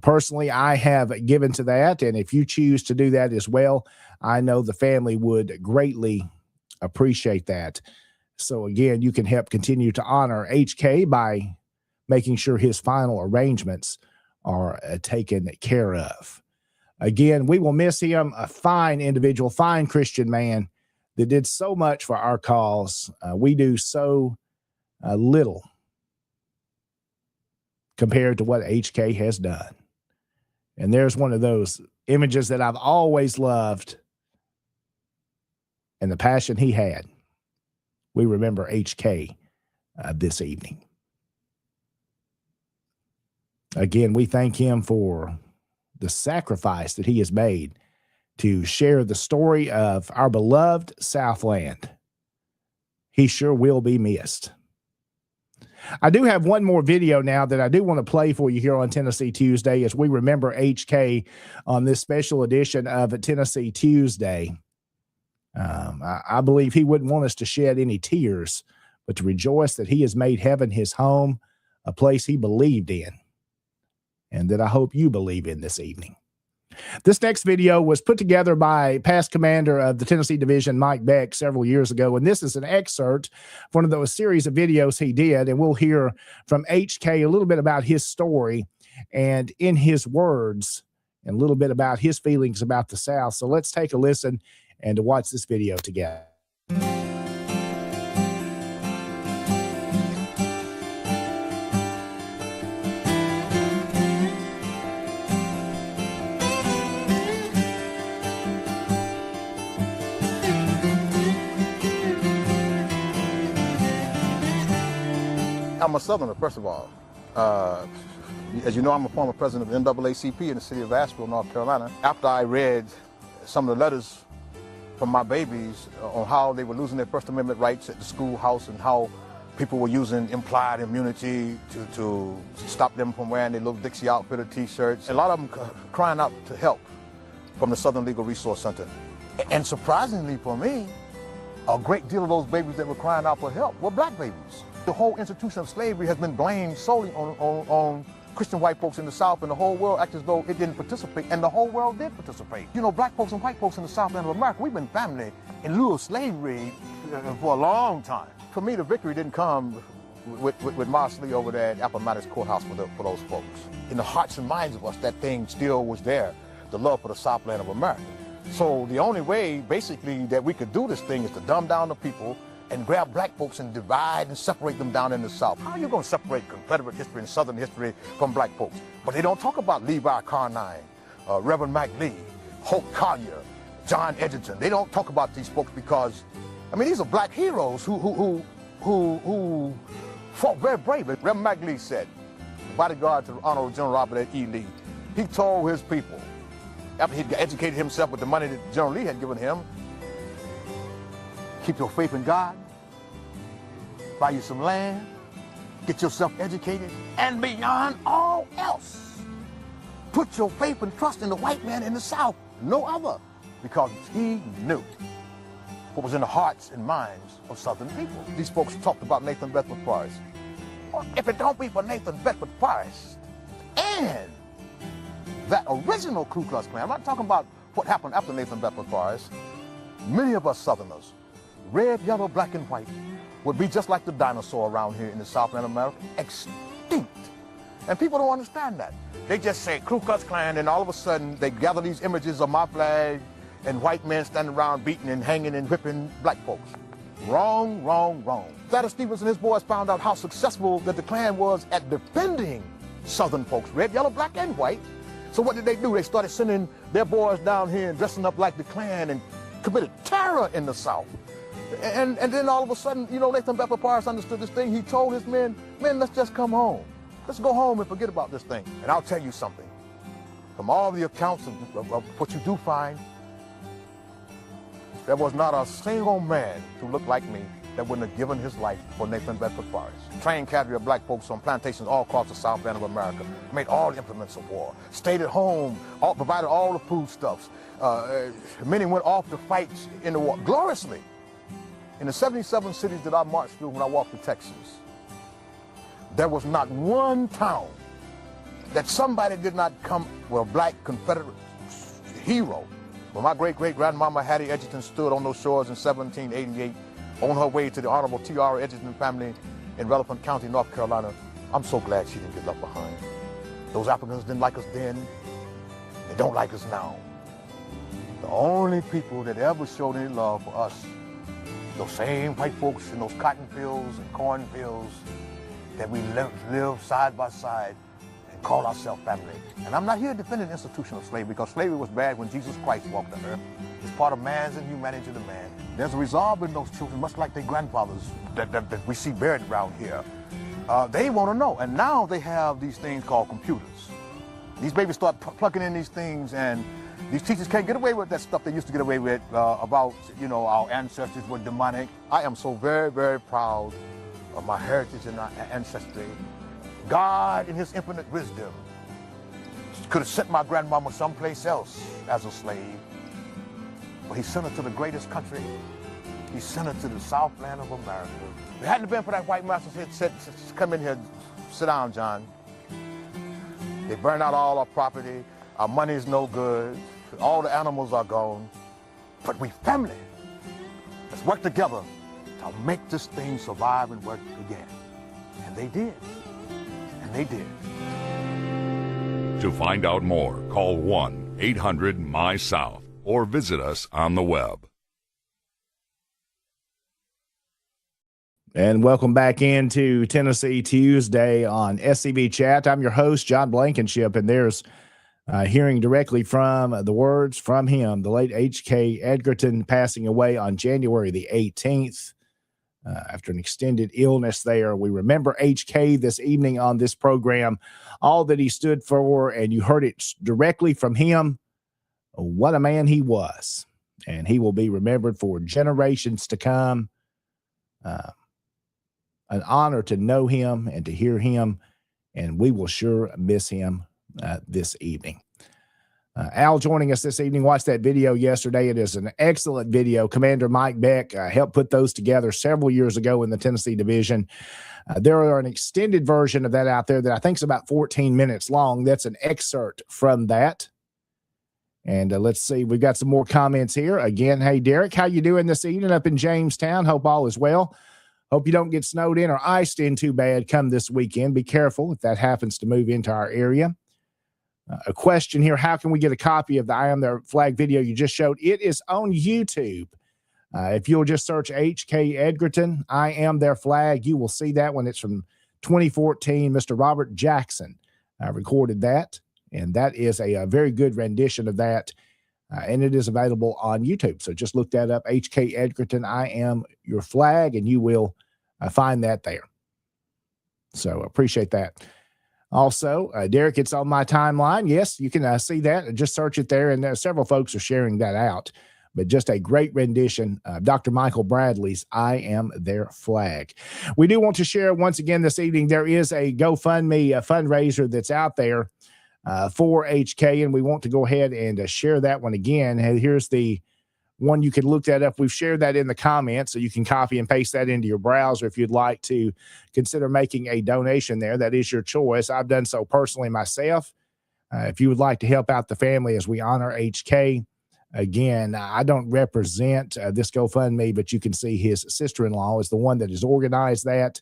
Personally, I have given to that, and if you choose to do that as well, I know the family would greatly appreciate that. So again, you can help continue to honor HK by making sure his final arrangements are taken care of. Again, we will miss him, a fine individual, fine Christian man that did so much for our cause. We do so little compared to what HK has done. And there's one of those images that I've always loved, and the passion he had. We remember HK this evening. Again, we thank him for the sacrifice that he has made to share the story of our beloved Southland. He sure will be missed. I do have one more video now that I do want to play for you here on Tennessee Tuesday as we remember HK on this special edition of Tennessee Tuesday. I believe he wouldn't want us to shed any tears, but to rejoice that he has made heaven his home, a place he believed in, and that I hope you believe in this evening. This next video was put together by past commander of the Tennessee Division, Mike Beck, several years ago, and this is an excerpt from one of those series of videos he did, and we'll hear from HK a little bit about his story and in his words, and a little bit about his feelings about the South. So let's take a listen and to watch this video together. I'm a Southerner, first of all. As you know, I'm a former president of the NAACP in the city of Asheville, North Carolina. After I read some of the letters from my babies on how they were losing their First Amendment rights at the schoolhouse and how people were using implied immunity to stop them from wearing their little Dixie Outfitter t-shirts. A lot of them crying out to help from the Southern Legal Resource Center. And surprisingly for me, A great deal of those babies that were crying out for help were black babies. The whole institution of slavery has been blamed solely on Christian white folks in the South, and the whole world acts as though it didn't participate, and the whole world did participate. You know, black folks and white folks in the Southland of America, we've been family in lieu of slavery for a long time. For me, the victory didn't come with Marsley over there at Appomattox Courthouse for those folks. In the hearts and minds of us, that thing still was there, the love for the Southland of America. So the only way, basically, that we could do this thing is to dumb down the people and grab black folks and divide and separate them down in the South. How are you going to separate Confederate history and Southern history from black folks? But they don't talk about Levi Carnine, Reverend Mac Lee, Hope Collier, John Edgerton. They don't talk about these folks because, I mean, these are black heroes who fought very bravely. Reverend Mac Lee said, bodyguard to Honorable General Robert E. Lee, he told his people, after he'd educated himself with the money that General Lee had given him, keep your faith in God, buy you some land, get yourself educated, and beyond all else, put your faith and trust in the white man in the South, no other, because he knew what was in the hearts and minds of Southern people. These folks talked about Nathan Bedford Forrest. Well, if it don't be for Nathan Bedford Forrest and that original Ku Klux Klan, I'm not talking about what happened after Nathan Bedford Forrest, many of us Southerners, red, yellow, black, and white, would be just like the dinosaur around here in the Southland of America, extinct. And people don't understand that. They just say Ku Klux Klan, and all of a sudden they gather these images of my flag and white men standing around beating and hanging and whipping black folks. Wrong, wrong, wrong. Thaddeus Stevens and his boys found out how successful that the Klan was at defending Southern folks, red, yellow, black, and white. So what did they do? They started sending their boys down here and dressing up like the Klan and committed terror in the South. And then all of a sudden, you know, Nathan Bedford Forrest understood this thing. He told his men, let's just come home. Let's go home and forget about this thing. And I'll tell you something. From all the accounts of what you do find, there was not a single man who looked like me that wouldn't have given his life for Nathan Bedford Forrest. Trained cadre of black folks on plantations all across the Southland of America, made all the implements of war, stayed at home, provided all the foodstuffs. Many went off to fight in the war gloriously. In the 77 cities that I marched through when I walked to Texas, there was not one town that somebody did not come with a black Confederate hero. When my great-great-grandmama Hattie Edgerton stood on those shores in 1788 on her way to the Honorable T.R. Edgerton family in Rutherford County, North Carolina, I'm so glad she didn't get left behind. Those Africans didn't like us then. They don't like us now. The only people that ever showed any love for us, those same white folks in those cotton fields and corn fields that we live side by side and call ourselves family. And I'm not here defending the institution of slavery, because slavery was bad when Jesus Christ walked the earth. It's part of man's inhumanity to man. There's a resolve in those children, much like their grandfathers that we see buried around here. They want to know. And now they have these things called computers. These babies start plugging in these things, and these teachers can't get away with that stuff they used to get away with about, you know, our ancestors were demonic. I am so very, very proud of my heritage and our ancestry. God, in his infinite wisdom, could have sent my grandmama someplace else as a slave, but he sent her to the greatest country. He sent her to the Southland of America. If it hadn't been for that white master who said, come in here, sit down, John. They burned out all our property. Our money is no good. All the animals are gone. But we family. Let's work together to make this thing survive and work again. And they did. And they did. To find out more, call 1-800-MY-SOUTH or visit us on the web. And welcome back into Tennessee Tuesday on SCV Chat. I'm your host, John Blankenship, and there's hearing directly from the words from him, the late H.K. Edgerton, passing away on January the 18th after an extended illness there. We remember H.K. this evening on this program, all that he stood for, and you heard it directly from him. What a man he was, and he will be remembered for generations to come. An honor to know him and to hear him, and we will sure miss him this evening. Al joining us this evening. Watched that video yesterday. It is an excellent video. Commander Mike Beck helped put those together several years ago in the Tennessee division. There are an extended version of that out there that I think is about 14 minutes long. That's an excerpt from that. And let's see, we've got some more comments here. Again, hey, Derek, how you doing this evening up in Jamestown? Hope all is well. Hope you don't get snowed in or iced in too bad come this weekend. Be careful if that happens to move into our area. A question here, how can we get a copy of the I Am Their Flag video you just showed? It is on YouTube. If you'll just search H.K. Edgerton, I Am Their Flag, you will see that one. It's from 2014. Mr. Robert Jackson recorded that, and that is a very good rendition of that, and it is available on YouTube. So just look that up, H.K. Edgerton, I Am Your Flag, and you will find that there. So appreciate that. Also, Derek, it's on my timeline. Yes, you can see that. Just search it there, and several folks are sharing that out. But just a great rendition of Dr. Michael Bradley's I Am Their Flag. We do want to share once again this evening, there is a GoFundMe fundraiser that's out there for HK, and we want to go ahead and share that one again. And here's the one. You can look that up. We've shared that in the comments, so you can copy and paste that into your browser if you'd like to consider making a donation there. That is your choice. I've done so personally myself. If you would like to help out the family as we honor HK, again, I don't represent this GoFundMe, but you can see his sister-in-law is the one that has organized that.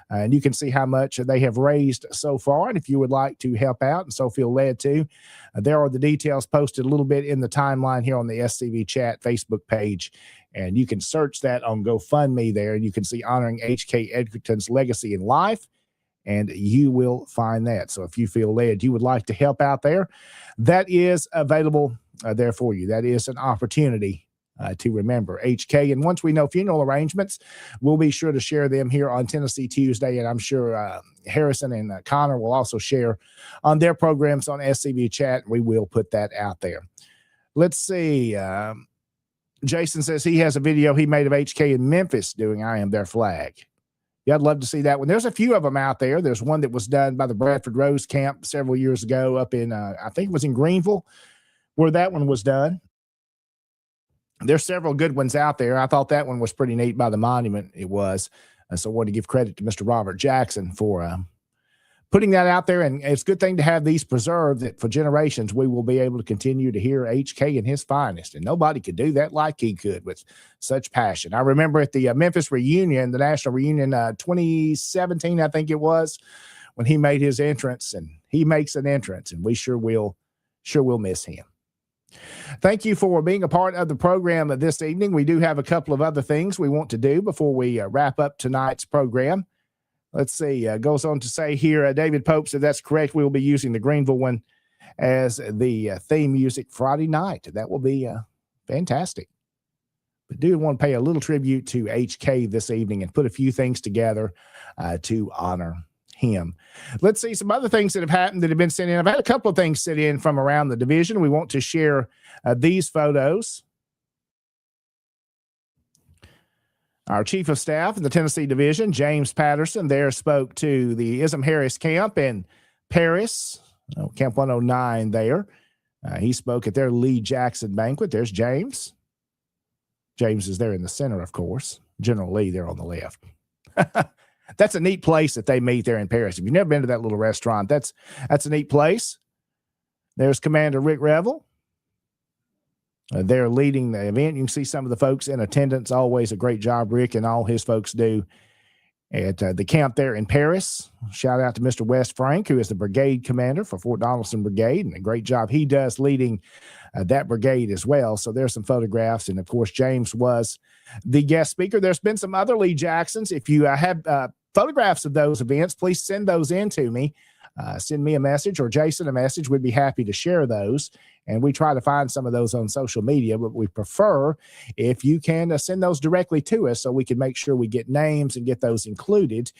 And you can see how much they have raised so far. And if you would like to help out and so feel led to, there are the details posted a little bit in the timeline here on the SCV Chat Facebook page. And you can search that on GoFundMe there, and you can see Honoring H.K. Edgerton's Legacy in Life, and you will find that. So if you feel led, you would like to help out there, that is available there for you. That is an opportunity to remember HK. And once we know funeral arrangements, we'll be sure to share them here on Tennessee Tuesday. And I'm sure Harrison and Connor will also share on their programs on SCV Chat. We will put that out there. Let's see. Jason says he has a video he made of HK in Memphis doing I Am Their Flag. Yeah, I'd love to see that one. There's a few of them out there. There's one that was done by the Bradford Rose Camp several years ago up in, I think it was in Greenville, where that one was done. There's several good ones out there. I thought that one was pretty neat by the monument. It was. So I want to give credit to Mr. Robert Jackson for putting that out there. And it's a good thing to have these preserved, that for generations we will be able to continue to hear HK in his finest. And nobody could do that like he could with such passion. I remember at the Memphis reunion, the national reunion, 2017, I think it was, when he made his entrance, and he makes an entrance, and we sure will miss him. Thank you for being a part of the program this evening. We do have a couple of other things we want to do before we wrap up tonight's program. Let's see. Goes on to say here, David Pope said that's correct. We will be using the Greenville one as the theme music Friday night. That will be fantastic. But do want to pay a little tribute to HK this evening and put a few things together to honor him. Let's see some other things that have happened that have been sent in. I've had a couple of things sent in from around the division. We want to share these photos. Our chief of staff in the Tennessee division, James Patterson, there spoke to the Ism Harris camp in Paris, Camp 109 there. He spoke at their Lee Jackson banquet. There's James. James is there in the center, of course. General Lee there on the left. That's a neat place that they meet there in Paris. If you've never been to that little restaurant, that's a neat place. There's Commander Rick Revel. They're leading the event. You can see some of the folks in attendance. Always a great job Rick and all his folks do at the camp there in Paris. Shout out to Mr. West Frank, who is the brigade commander for Fort Donaldson Brigade, and a great job he does leading that brigade as well. So there's some photographs. And, of course, James was the guest speaker. There's been some other Lee Jacksons. If you have photographs of those events, please send those in to me. Send me a message or Jason a message. We'd be happy to share those. And we try to find some of those on social media, but we prefer if you can send those directly to us so we can make sure we get names and get those included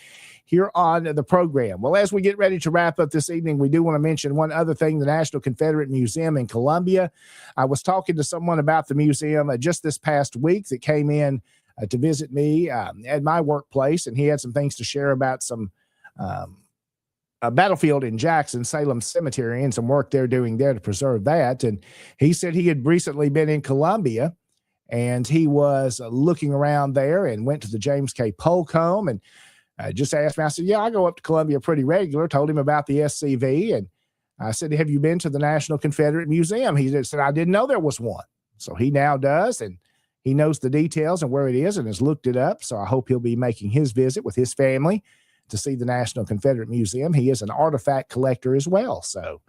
here on the program. Well, as we get ready to wrap up this evening, we do want to mention one other thing, the National Confederate Museum in Columbia. I was talking to someone about the museum just this past week that came in to visit me at my workplace, and he had some things to share about some battlefield in Jackson, Salem Cemetery, and some work they're doing there to preserve that. And he said he had recently been in Columbia, and he was looking around there and went to the James K. Polk home and just asked me. I said, yeah, I go up to Columbia pretty regular. Told him about the SCV. And I said, have you been to the National Confederate Museum? He said, I didn't know there was one. So he now does, and he knows the details and where it is and has looked it up. So I hope he'll be making his visit with his family to see the National Confederate Museum. He is an artifact collector as well. So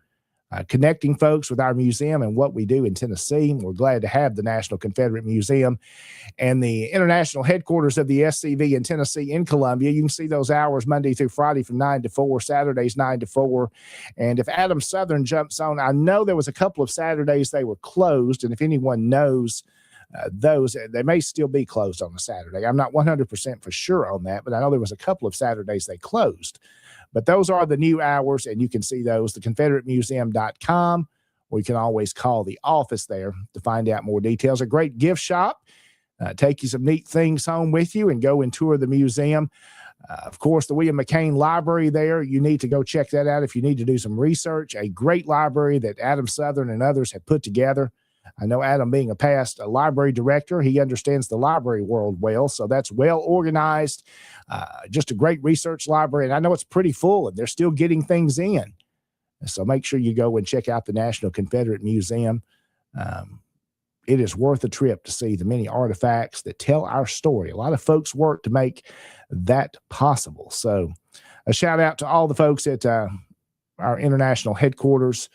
connecting folks with our museum and what we do in Tennessee. We're glad to have the National Confederate Museum and the international headquarters of the SCV in Tennessee in Columbia. You can see those hours Monday through Friday from 9 to 4, Saturdays 9 to 4. And if Adam Southern jumps on, I know there was a couple of Saturdays they were closed, and if anyone knows those, they may still be closed on a Saturday. I'm not 100% for sure on that, but I know there was a couple of Saturdays they closed. But those are the new hours, and you can see those, theconfederatemuseum.com, or you can always call the office there to find out more details. A great gift shop. Take you some neat things home with you and go and tour the museum. Of course, the William McCain Library there, you need to go check that out if you need to do some research. A great library that Adam Southern and others have put together. I know Adam, being a past library director, he understands the library world well, so that's well organized. Just a great research library, and I know it's pretty full, and they're still getting things in. So make sure you go and check out the National Confederate Museum. It is worth a trip to see the many artifacts that tell our story. A lot of folks work to make that possible. So a shout out to all the folks at our international headquarters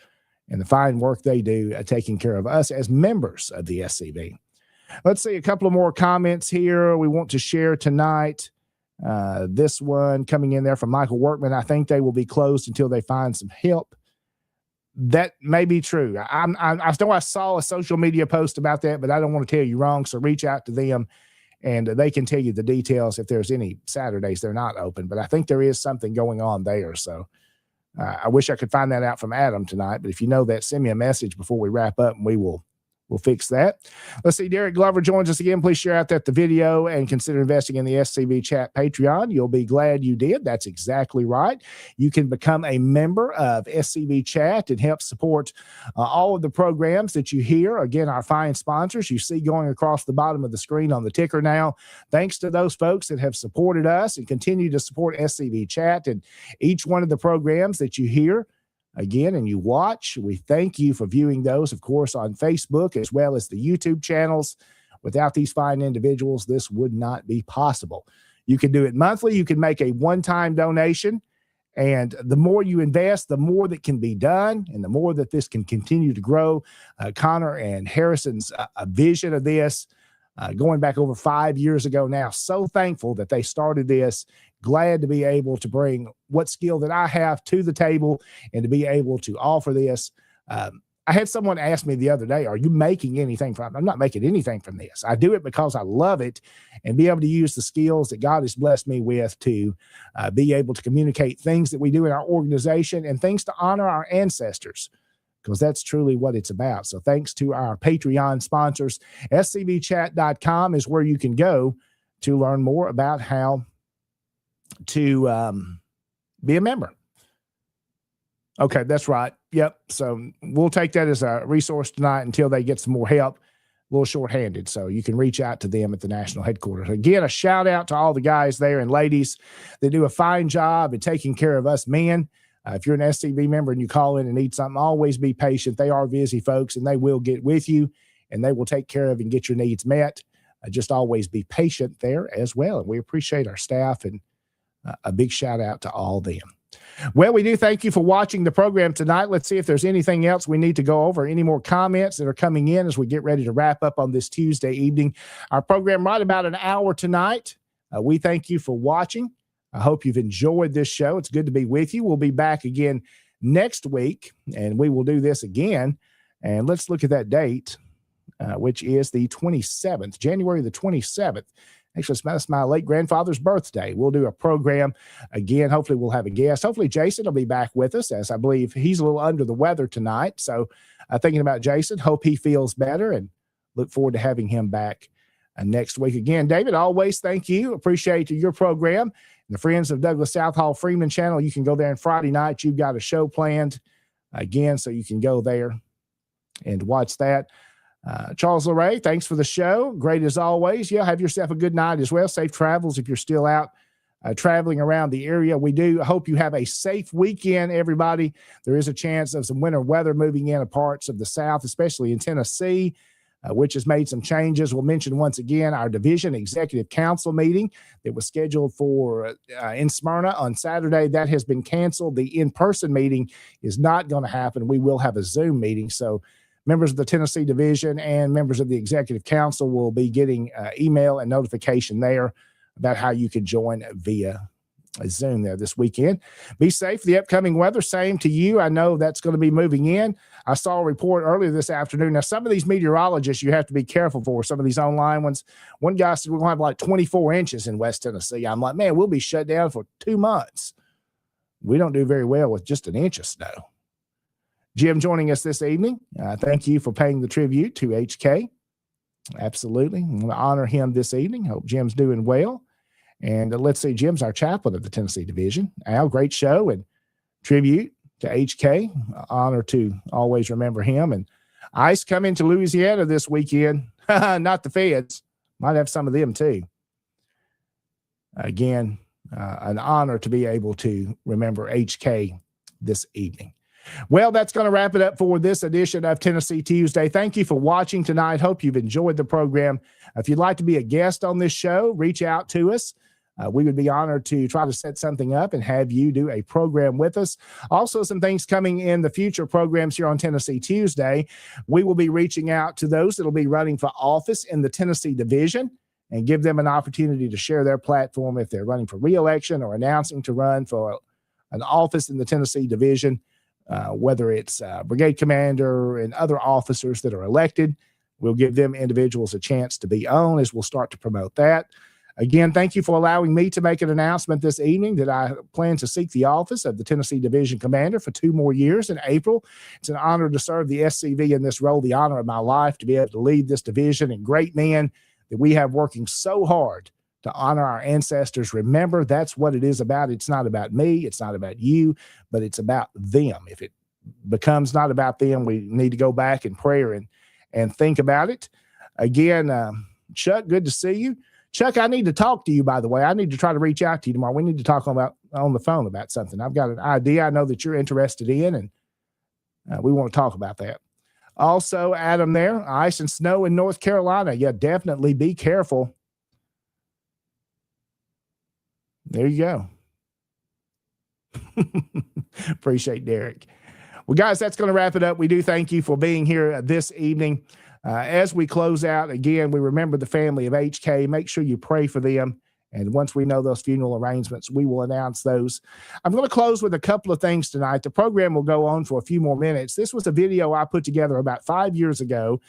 and the fine work they do at taking care of us as members of the SCV. Let's see a couple of more comments here we want to share tonight. This one coming in there from Michael Workman. I think they will be closed until they find some help. That may be true. I know I saw a social media post about that, but I don't want to tell you wrong. So reach out to them and they can tell you the details if there's any Saturdays they're not open. But I think there is something going on there. So I wish I could find that out from Adam tonight, but if you know that, send me a message before we wrap up and we'll fix that. Let's see. Derek Glover joins us again. Please share out the video and consider investing in the SCV Chat Patreon. You'll be glad you did. That's exactly right. You can become a member of SCV Chat and help support all of the programs that you hear. Again, our fine sponsors you see going across the bottom of the screen on the ticker now. Thanks to those folks that have supported us and continue to support SCV Chat and each one of the programs that you hear. Again, and you watch, we thank you for viewing those, of course, on Facebook as well as the YouTube channels. Without these fine individuals, this would not be possible. You can do it monthly. You can make a one-time donation, and the more you invest, the more that can be done, and the more that this can continue to grow. Connor and Harrison's vision of this, going back over 5 years ago now, so thankful that they started this. Glad to be able to bring what skill that I have to the table and to be able to offer this. I had someone ask me the other day, are you making anything from it? I'm not making anything from this. I do it because I love it and be able to use the skills that God has blessed me with to be able to communicate things that we do in our organization and things to honor our ancestors, because that's truly what it's about. So thanks to our Patreon sponsors. scvchat.com is where you can go to learn more about how to be a member. Okay, that's right. Yep. So we'll take that as a resource tonight until they get some more help. A little shorthanded. So you can reach out to them at the national headquarters. Again, a shout out to all the guys there and ladies that do a fine job at taking care of us men. If you're an SCV member and you call in and need something, always be patient. They are busy folks and they will get with you and they will take care of and get your needs met. Just always be patient there as well. And we appreciate our staff, and a big shout out to all them. Well, we do thank you for watching the program tonight. Let's see if there's anything else we need to go over, any more comments that are coming in as we get ready to wrap up on this Tuesday evening. Our program right about an hour tonight. We thank you for watching. I hope you've enjoyed this show. It's good to be with you. We'll be back again next week, and we will do this again. And let's look at that date, which is the 27th, January the 27th. Actually, it's my late grandfather's birthday. We'll do a program again. Hopefully, we'll have a guest. Hopefully, Jason will be back with us, as I believe he's a little under the weather tonight. So thinking about Jason, hope he feels better, and look forward to having him back next week. Again, David, always thank you. Appreciate your program. the Friends of Douglas Southall Freeman channel. You can go there on Friday night. You've got a show planned again, so you can go there and watch that. Charles LeRae, thanks for the show. Great as always. Yeah, have yourself a good night as well. Safe travels if you're still out traveling around the area. We do hope you have a safe weekend, everybody. There is a chance of some winter weather moving in parts of the South, especially in Tennessee, which has made some changes. We'll mention once again our division executive council meeting that was scheduled for in Smyrna on Saturday. That has been canceled. The in-person meeting is not going to happen. We will have a Zoom meeting. So members of the Tennessee division and members of the executive council will be getting email and notification there about how you can join via Zoom there this weekend. Be safe. The upcoming weather, same to you. I know that's going to be moving in. I saw a report earlier this afternoon. Now, some of these meteorologists you have to be careful for, some of these online ones. One guy said we're going to have like 24 inches in West Tennessee. I'm like, man, we'll be shut down for 2 months. We don't do very well with just an inch of snow. Jim joining us this evening. Thank you for paying the tribute to HK. Absolutely. I'm going to honor him this evening. Hope Jim's doing well. And let's see, Jim's our chaplain of the Tennessee division. Al, great show and tribute to HK. Honor to always remember him. And ICE coming to Louisiana this weekend. Not the feds. Might have some of them too. Again, an honor to be able to remember HK this evening. Well, that's going to wrap it up for this edition of Tennessee Tuesday. Thank you for watching tonight. Hope you've enjoyed the program. If you'd like to be a guest on this show, reach out to us. We would be honored to try to set something up and have you do a program with us. Also, some things coming in the future programs here on Tennessee Tuesday. We will be reaching out to those that will be running for office in the Tennessee division and give them an opportunity to share their platform if they're running for re-election or announcing to run for an office in the Tennessee division. Whether it's brigade commander and other officers that are elected, we'll give them individuals a chance to be on as we'll start to promote that. Again, thank you for allowing me to make an announcement this evening that I plan to seek the office of the Tennessee Division Commander for 2 more years in April. It's an honor to serve the SCV in this role, the honor of my life to be able to lead this division and great men that we have working so hard to honor our ancestors. Remember, that's what it is about. It's not about me. It's not about you, but it's about them. If it becomes not about them, we need to go back in prayer and think about it. Again, Chuck, good to see you. Chuck, I need to talk to you, by the way. I need to try to reach out to you tomorrow. We need to talk on the phone about something. I've got an idea I know that you're interested in, and we want to talk about that. Also, Adam there, ice and snow in North Carolina. Yeah, definitely be careful. There you go. Appreciate Derek. Well, guys, that's going to wrap it up. We do thank you for being here this evening. As we close out, again, we remember the family of HK. Make sure you pray for them. And once we know those funeral arrangements, we will announce those. I'm going to close with a couple of things tonight. The program will go on for a few more minutes. This was a video I put together about 5 years ago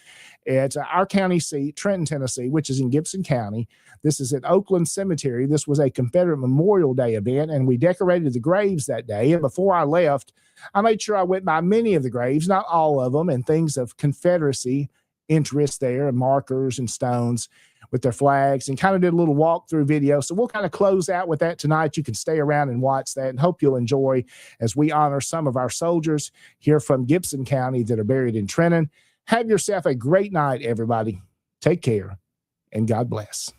at our county seat, Trenton, Tennessee, which is in Gibson County. This is at Oakland Cemetery. This was a Confederate Memorial Day event, and we decorated the graves that day. And before I left, I made sure I went by many of the graves, not all of them, and things of Confederacy interest there, and markers and stones with their flags, and kind of did a little walkthrough video. So we'll kind of close out with that tonight. You can stay around and watch that, and hope you'll enjoy as we honor some of our soldiers here from Gibson County that are buried in Trenton. Have yourself a great night, everybody. Take care, and God bless.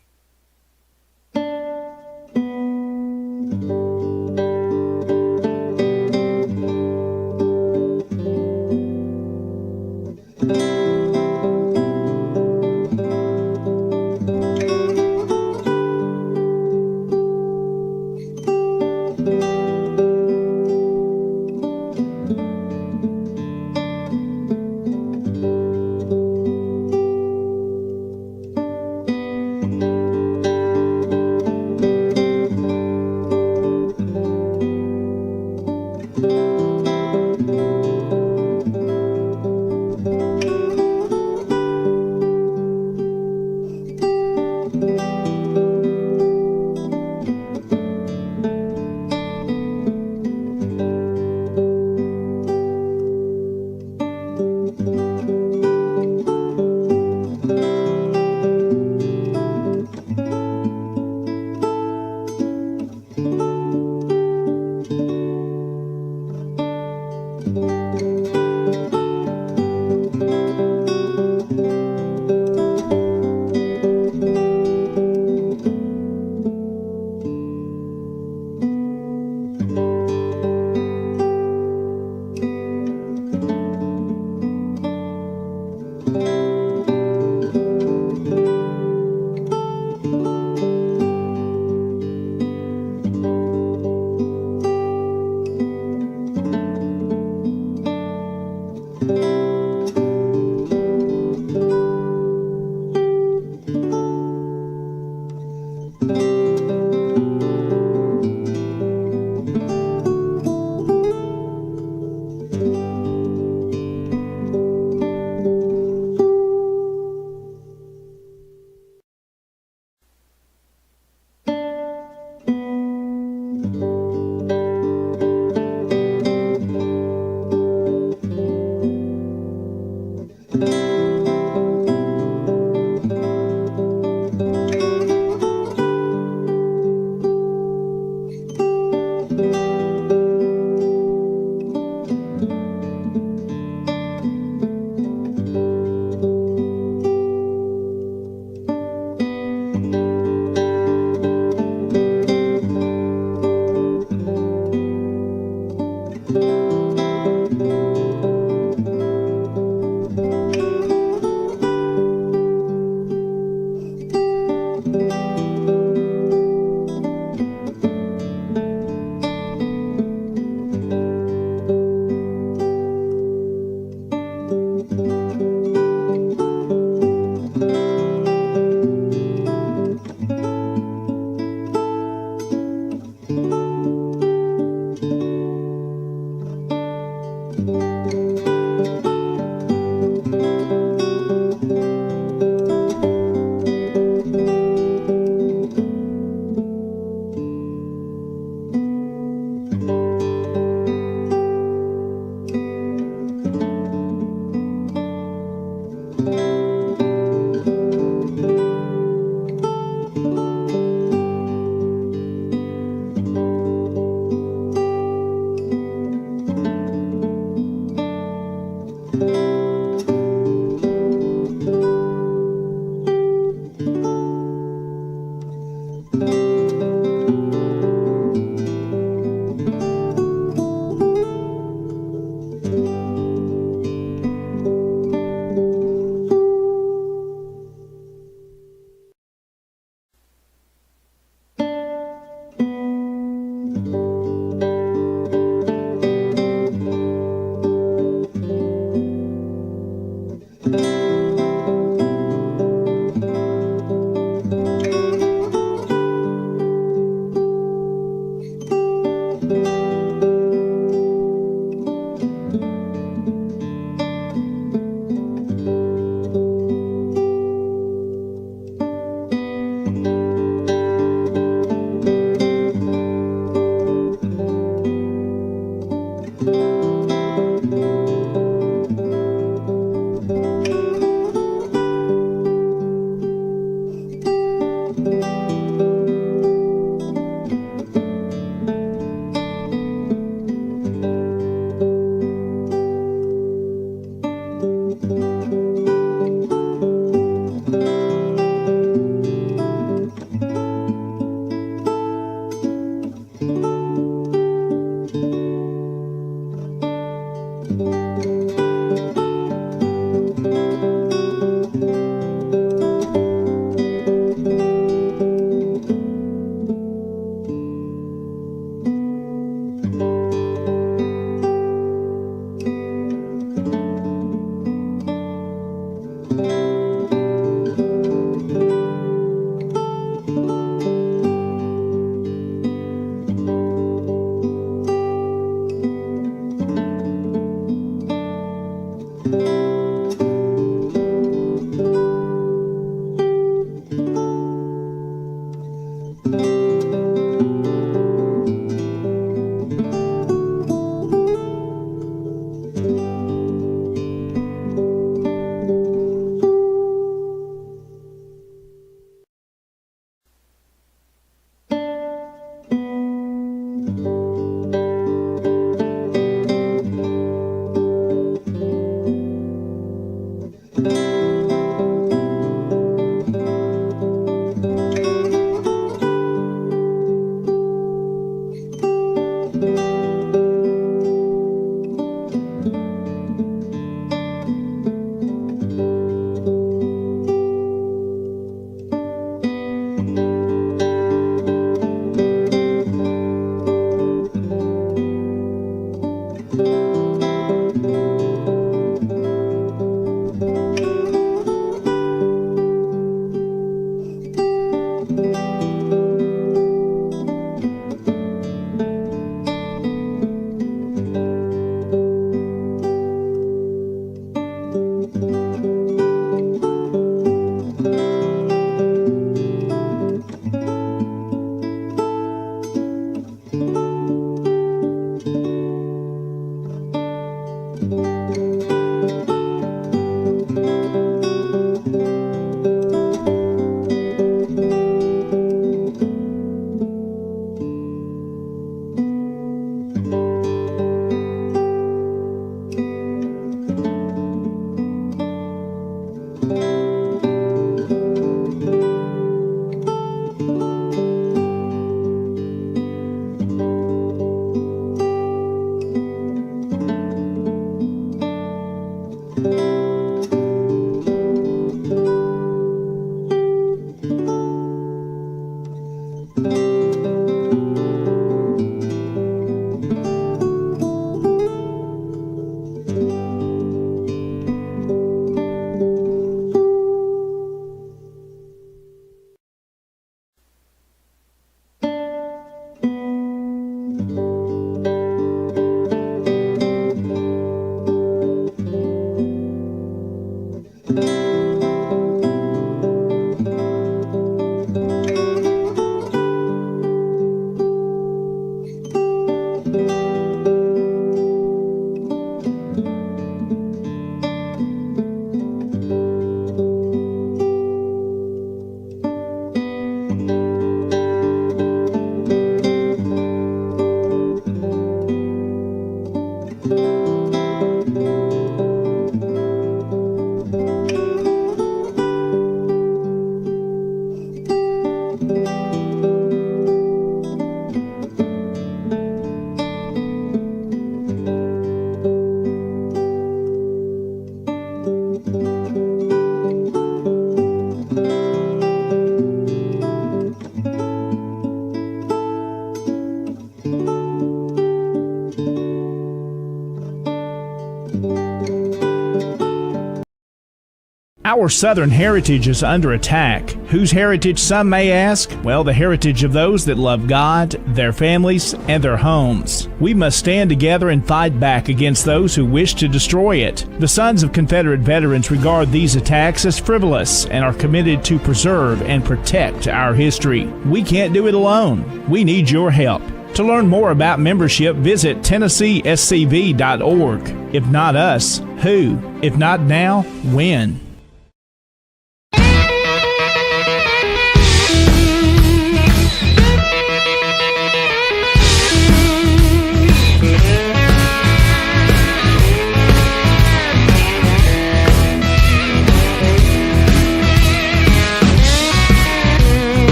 Our Southern heritage is under attack. Whose heritage, some may ask? Well, the heritage of those that love God, their families, and their homes. We must stand together and fight back against those who wish to destroy it. The sons of Confederate veterans regard these attacks as frivolous and are committed to preserve and protect our history. We can't do it alone. We need your help. To learn more about membership, visit TennesseeSCV.org. If not us, who? If not now, when?